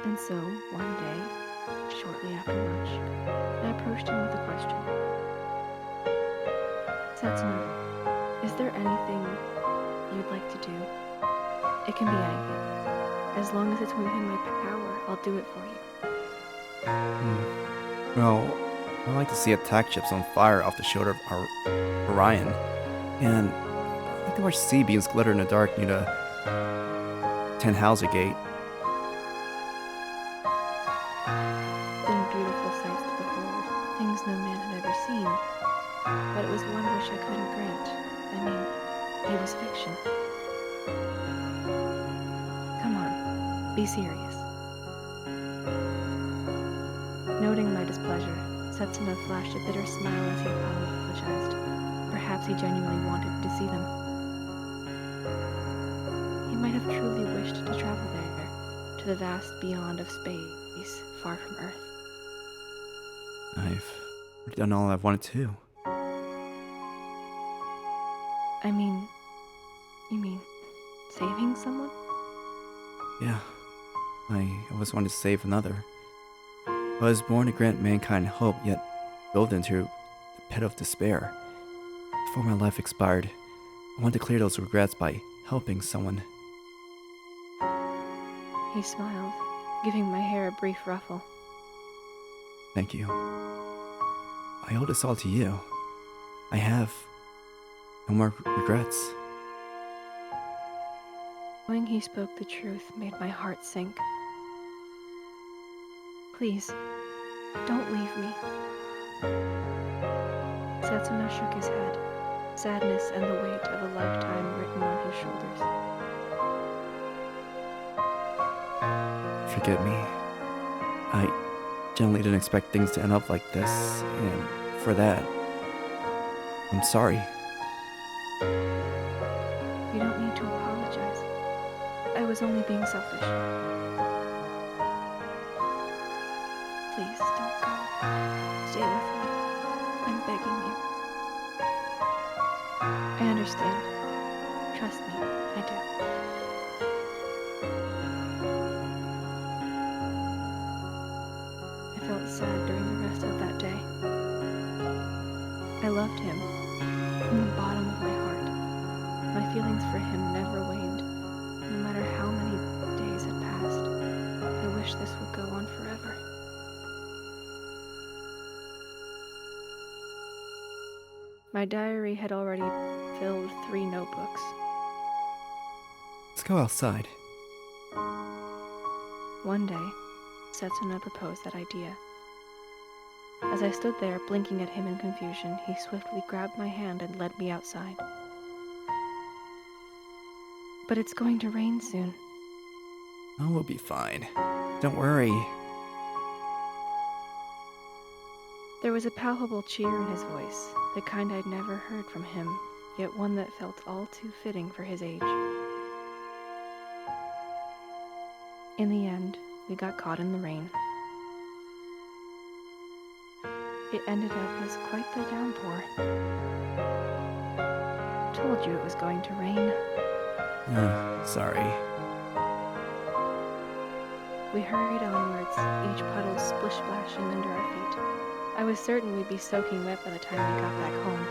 And so, one day, shortly after lunch, I approached him with a question. Setsuna, is there anything you'd like to do? It can be anything. As long as it's within my power, I'll do it for you. Well, I'd like to see attack ships on fire off the shoulder of Orion. And I'd like to watch sea beams glitter in the dark near the Tannhauser Gate. Been beautiful sights to behold, things no man had ever seen. But it was one wish I couldn't grant. I mean, it was fiction. Come on, be serious. Noting my displeasure, Setsuna flashed a bitter smile as he apologized. Perhaps he genuinely wanted to see them. He might have truly wished to travel there, to the vast beyond of space, far from Earth. I've done all I've wanted to. I mean, you mean saving someone? Yeah, I always wanted to save another. I was born to grant mankind hope, yet drove into the pit of despair. Before my life expired, I wanted to clear those regrets by helping someone. He smiled, giving my hair a brief ruffle. Thank you. I owe this all to you. I have no more regrets. Knowing he spoke the truth made my heart sink. Please, don't leave me. Setsuna shook his head, sadness and the weight of a lifetime written on his shoulders. Forgive me. I generally didn't expect things to end up like this, and for that, I'm sorry. You don't need to apologize. I was only being selfish. Please, don't go. Stay with me. I'm begging you. I understand. Trust me, I do. I felt sad during the rest of that day. I loved him from the bottom of my heart. My feelings for him never waned, no matter how many days had passed. I wish this would go on forever. My diary had already filled 3 notebooks. Let's go outside. One day, Setsuna proposed that idea. As I stood there blinking at him in confusion, he swiftly grabbed my hand and led me outside. But it's going to rain soon. Oh, we'll be fine. Don't worry. There was a palpable cheer in his voice, the kind I'd never heard from him, yet one that felt all too fitting for his age. In the end, we got caught in the rain. It ended up as quite the downpour. Told you it was going to rain. Sorry. We hurried onwards, each puddle splish-splashing under our feet. I was certain we'd be soaking wet by the time we got back home.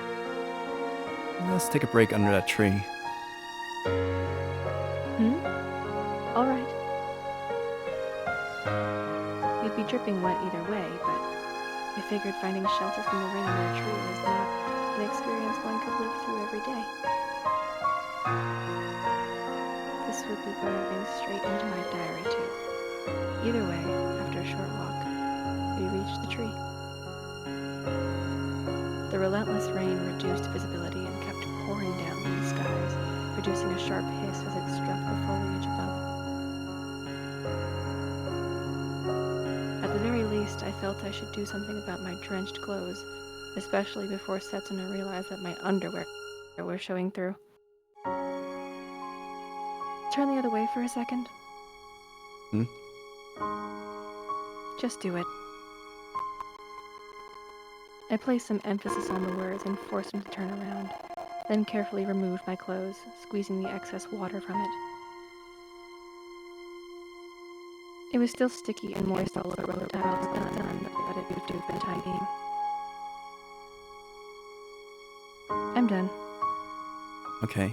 Let's take a break under that tree. All right. We'd be dripping wet either way, but I figured finding shelter from the rain in a tree was not an experience one could live through every day. This would be going straight into my diary, too. Either way, after a short walk, we reached the tree. The relentless rain reduced visibility and kept pouring down from the skies, producing a sharp hiss as it struck the foliage above. At the very least, I felt I should do something about my drenched clothes, especially before Setsuna realized that my underwear were showing through. Turn the other way for a second. Just do it. I placed some emphasis on the words and forced him to turn around, then carefully removed my clothes, squeezing the excess water from it. It was still sticky and moist all over the tiles, but it moved to for the time being. I'm done. Okay.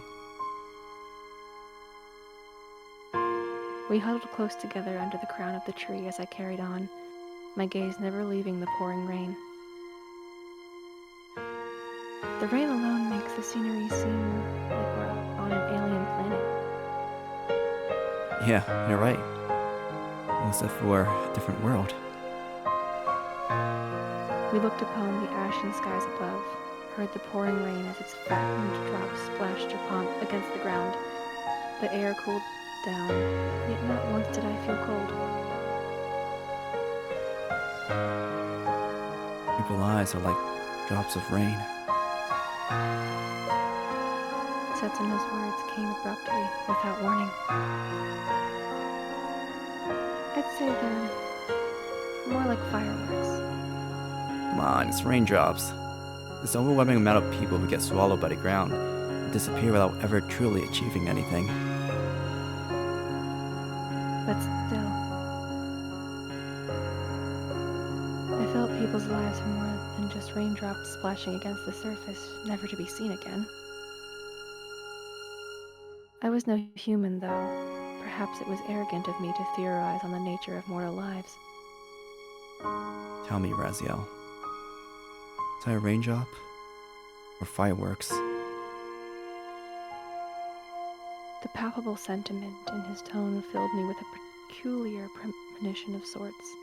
We huddled close together under the crown of the tree as I carried on, my gaze never leaving the pouring rain. The rain alone makes the scenery seem like we're on an alien planet. Yeah, you're right. As if we're a different world. We looked upon the ashen skies above, heard the pouring rain as its flattened drops splashed against the ground. The air cooled down, yet not once did I feel cold. People's eyes are like drops of rain. Setsuna's words came abruptly, without warning. I'd say they're more like fireworks. Come on, it's raindrops. This overwhelming amount of people who get swallowed by the ground and disappear without ever truly achieving anything. But still, I felt people's lives were more than just raindrops splashing against the surface, never to be seen again. I was no human, though. Perhaps it was arrogant of me to theorize on the nature of mortal lives. Tell me, Raziel. Is that a raindrop? Or fireworks? The palpable sentiment in his tone filled me with a peculiar premonition of sorts.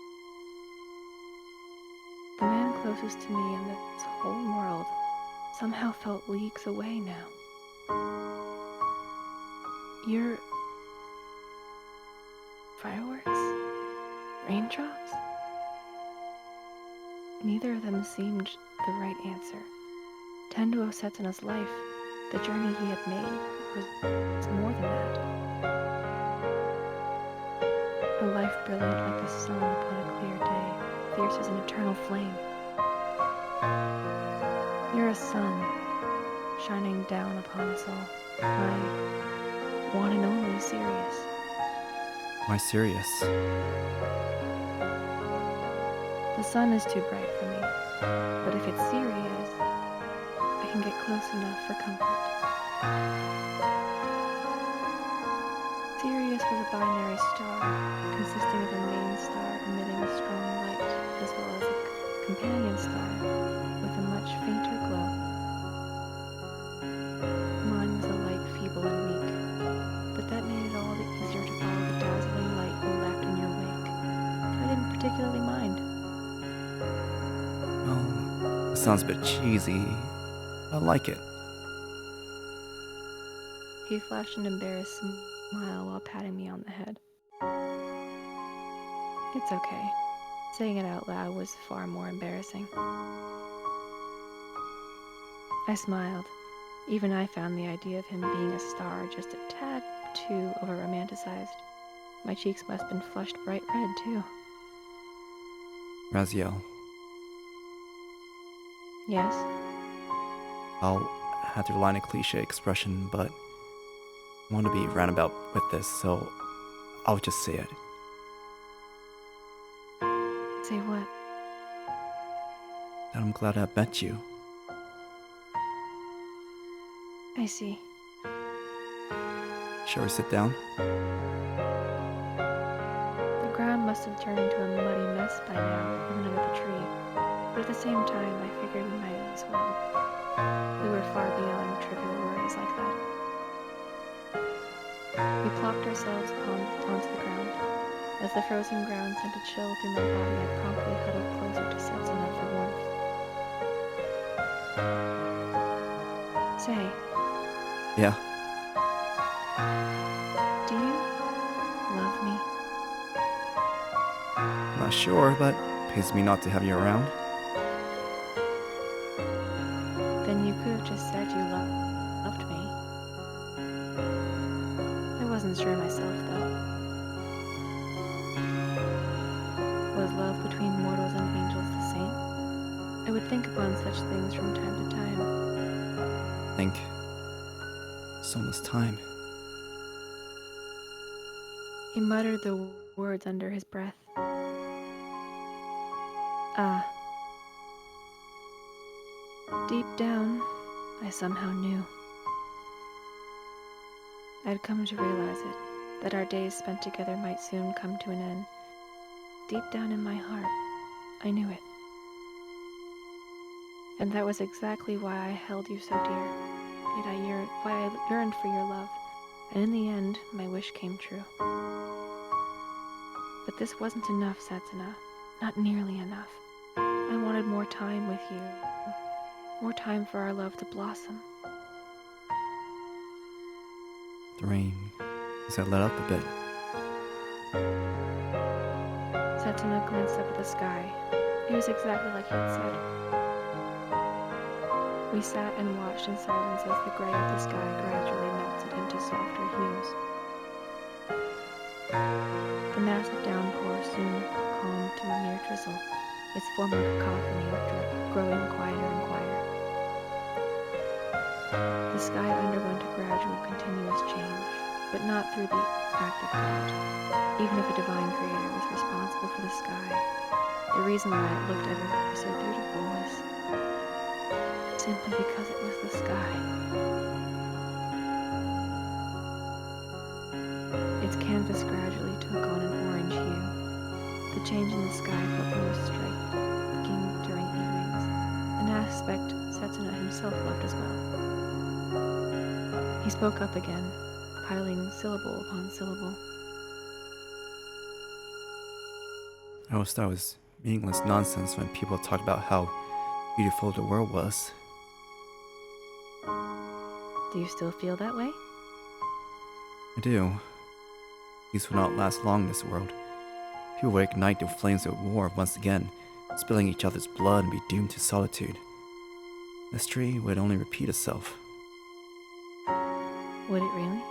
The man closest to me in this whole world somehow felt leagues away now. You're... fireworks? Raindrops? Neither of them seemed the right answer. Tenduo Setsuna's life, the journey he had made, was more than that. A life brilliant like the sun upon a clear day, fierce as an eternal flame. You're a sun, shining down upon us all. My one and only Sirius. Why serious? The sun is too bright for me, but if it's Sirius, I can get close enough for comfort. Sirius was a binary star, consisting of a main star emitting a strong light, as well as a companion star with a much fainter glow. Mine was a light feeble and weak, but that made it all the easier to follow the dazzling light you left in your wake, so I didn't particularly mind. Well, it sounds a bit cheesy. I like it. He flashed an embarrassed smile while patting me on the head. It's okay. Saying it out loud was far more embarrassing. I smiled. Even I found the idea of him being a star just a tad too over-romanticized. My cheeks must have been flushed bright red, too. Raziel, Yes? I'll have to rely on a cliche expression, but I want to be roundabout with this, so I'll just say it. Say what? That I'm glad I met you. I see. Shall we sit down? The ground must have turned into a muddy mess by now, even under the tree. But at the same time, I figured we might as well. We were far beyond trivial worries like that. We plopped ourselves onto the ground. As the frozen ground sent a chill through my body, I promptly huddled closer to Setsuna for warmth. Say, Yeah. do you love me? I'm not sure, but pays me not to have you around. Then you could have just said you loved me. I wasn't sure myself, though. Was love between mortals and angels the same? I would think upon such things from time to time. Think. It's almost time. He muttered the words under his breath. Ah. Deep down, I somehow knew. I'd come to realize it, that our days spent together might soon come to an end. Deep down in my heart, I knew it. And that was exactly why I held you so dear. Yet I yearned for your love, and in the end, my wish came true. But this wasn't enough, Setsuna. Not nearly enough. I wanted more time with you. More time for our love to blossom. The rain. Has that let up a bit? Setsuna glanced up at the sky. It was exactly like he had said. We sat and watched in silence as the gray of the sky gradually melted into softer hues. The massive downpour soon calmed to a mere drizzle, its former cacophony of drip growing quieter and quieter. The sky underwent a gradual, continuous change, but not through the act of God. Even if a divine creator was responsible for the sky, the reason why it looked ever so beautiful was simply because it was the sky. Its canvas gradually took on an orange hue. The change in the sky felt most striking during evenings, an aspect Setsuna himself loved as well. He spoke up again, piling syllable upon syllable. I always thought it was meaningless nonsense when people talked about how beautiful the world was. Do you still feel that way? I do. Peace will not last long in this world. People would ignite the flames of war once again, spilling each other's blood and be doomed to solitude. History would only repeat itself. Would it really?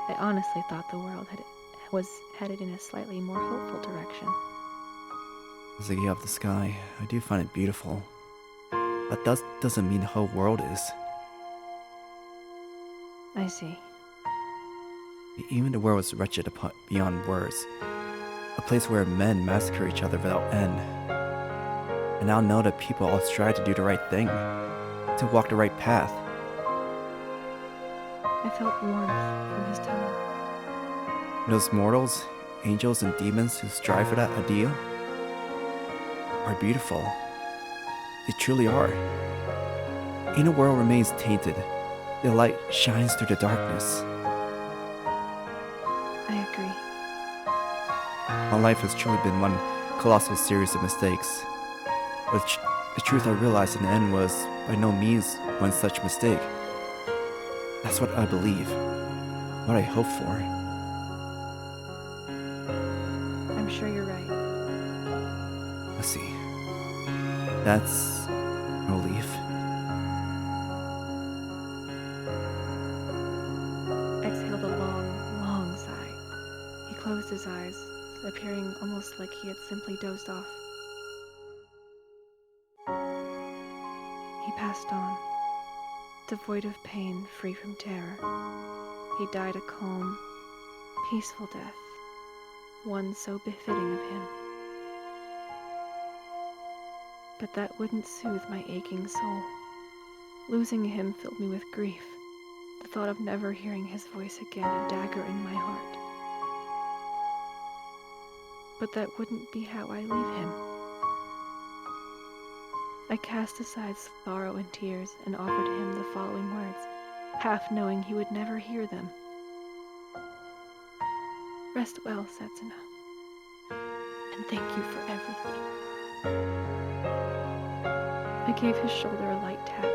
I honestly thought the world was headed in a slightly more hopeful direction. As I gaze up the sky, I do find it beautiful. But that doesn't mean the whole world is. I see. Even the world was wretched beyond words. A place where men massacre each other without end. And now know that people all strive to do the right thing, to walk the right path. I felt warmth from his tone. Those mortals, angels, and demons who strive for that ideal are beautiful. They truly are. In a world remains tainted, the light shines through the darkness. I agree. My life has truly been one colossal series of mistakes. But the truth I realized in the end was by no means one such mistake. That's what I believe, what I hope for. I'm sure you're right. Let's see. That's relief. Exhaled a long, long sigh. He closed his eyes, appearing almost like he had simply dozed off. He passed on, devoid of pain, free from terror. he died a calm, peaceful death, one so befitting of him. But that wouldn't soothe my aching soul. Losing him filled me with grief. The thought of never hearing his voice again, a dagger in my heart. But that wouldn't be how I leave him. I cast aside sorrow and tears and offered him the following words, half knowing he would never hear them. Rest well, Setsuna, and thank you for everything. I gave his shoulder a light tap.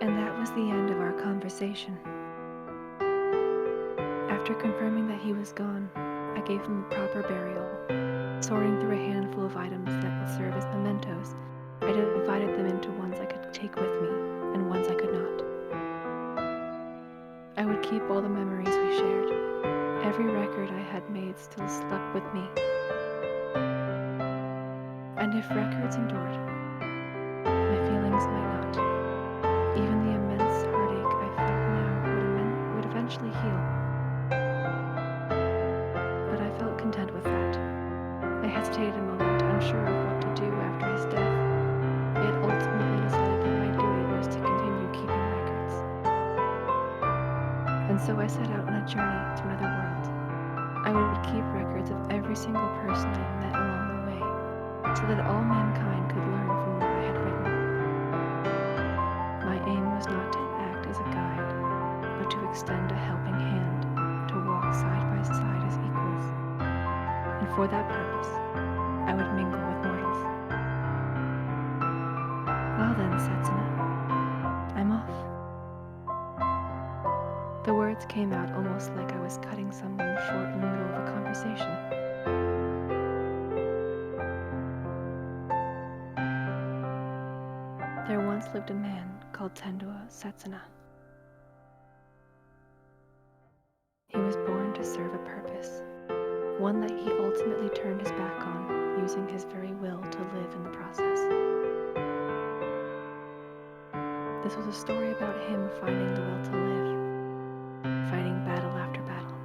And that was the end of our conversation. After confirming that he was gone, I gave him a proper burial. Sorting through a handful of items that would serve as mementos, I divided them into ones I could take with me and ones I could not. I would keep all the memories we shared. Every record I had made still slept with me. And if records endured, my feelings might not. Even the immense heartache I felt now would eventually heal. But I felt content with that. I hesitated a moment, unsure of what to do after his death, yet ultimately decided that my duty was to continue keeping records. And so I set out on a journey to another world. I would keep records of every single person I met along the way, so that all mankind could learn from what I had written. My aim was not to act as a guide, but to extend a helping hand, to walk side by side as equals. And for that purpose, I would mingle with mortals. Well then, Setsuna, I'm off. The words came out almost like I was cutting someone short in the middle of a conversation. There once lived a man called Tendua Setsuna. He was born to serve a purpose, one that he ultimately turned his back on, using his very will to live in the process. This was a story about him finding the will to live, fighting battle after battle.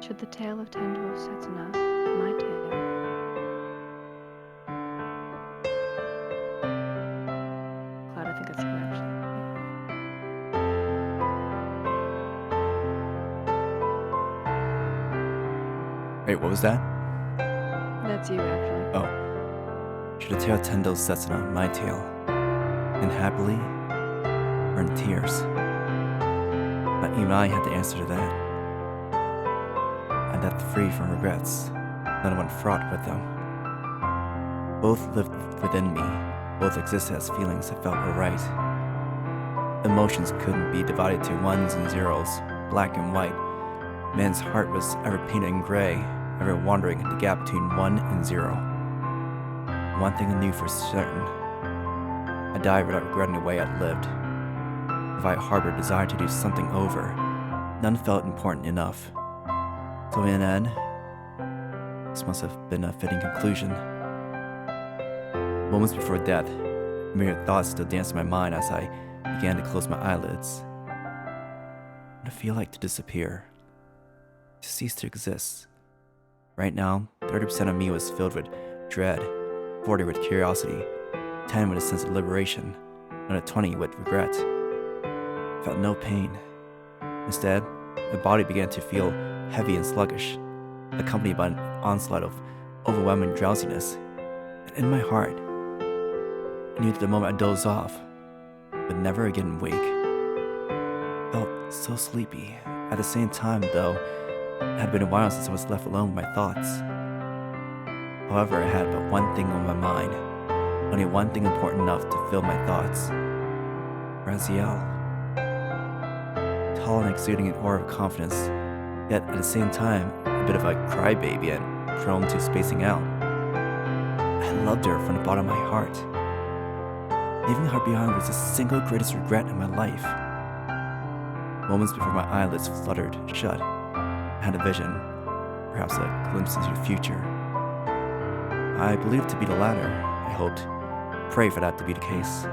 Should the tale of Tendua Setsuna, my tale, I think that's good, actually. Wait, what was that? That's you, actually. Oh. Should a tale Tendo Setsuna, my tale, end happily or in tears? Not even I had the answer to that. I left free from regrets, none one fraught with them. Both lived within me, both existed as feelings I felt were right. Emotions couldn't be divided to ones and zeros, black and white. Man's heart was ever painted in gray, ever wandering in the gap between 1 and 0. One thing I knew for certain: I died without regretting the way I'd lived. If I harbored desire to do something over, none felt important enough. So in the end, this must have been a fitting conclusion. Moments before death, myriad thoughts still danced in my mind as I began to close my eyelids. What did it feel like to disappear? To cease to exist. Right now, 30% of me was filled with dread, 40 with curiosity, 10 with a sense of liberation, another 20 with regret. I felt no pain. Instead, my body began to feel heavy and sluggish, accompanied by an onslaught of overwhelming drowsiness. And in my heart, I knew that the moment I dozed off, I would never again wake. I felt so sleepy. At the same time, though, it had been a while since I was left alone with my thoughts. However, I had but one thing on my mind, only one thing important enough to fill my thoughts. Raziel. Tall and exuding an aura of confidence, yet at the same time, a bit of a crybaby and prone to spacing out. I loved her from the bottom of my heart. Leaving her behind was the single greatest regret in my life. Moments before my eyelids fluttered shut, I had a vision, perhaps a glimpse into the future. I believed it to be the latter, I hoped, prayed for that to be the case.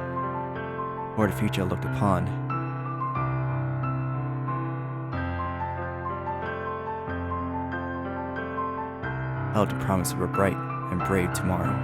Or the future I looked upon. Held the promise of a bright and brave tomorrow.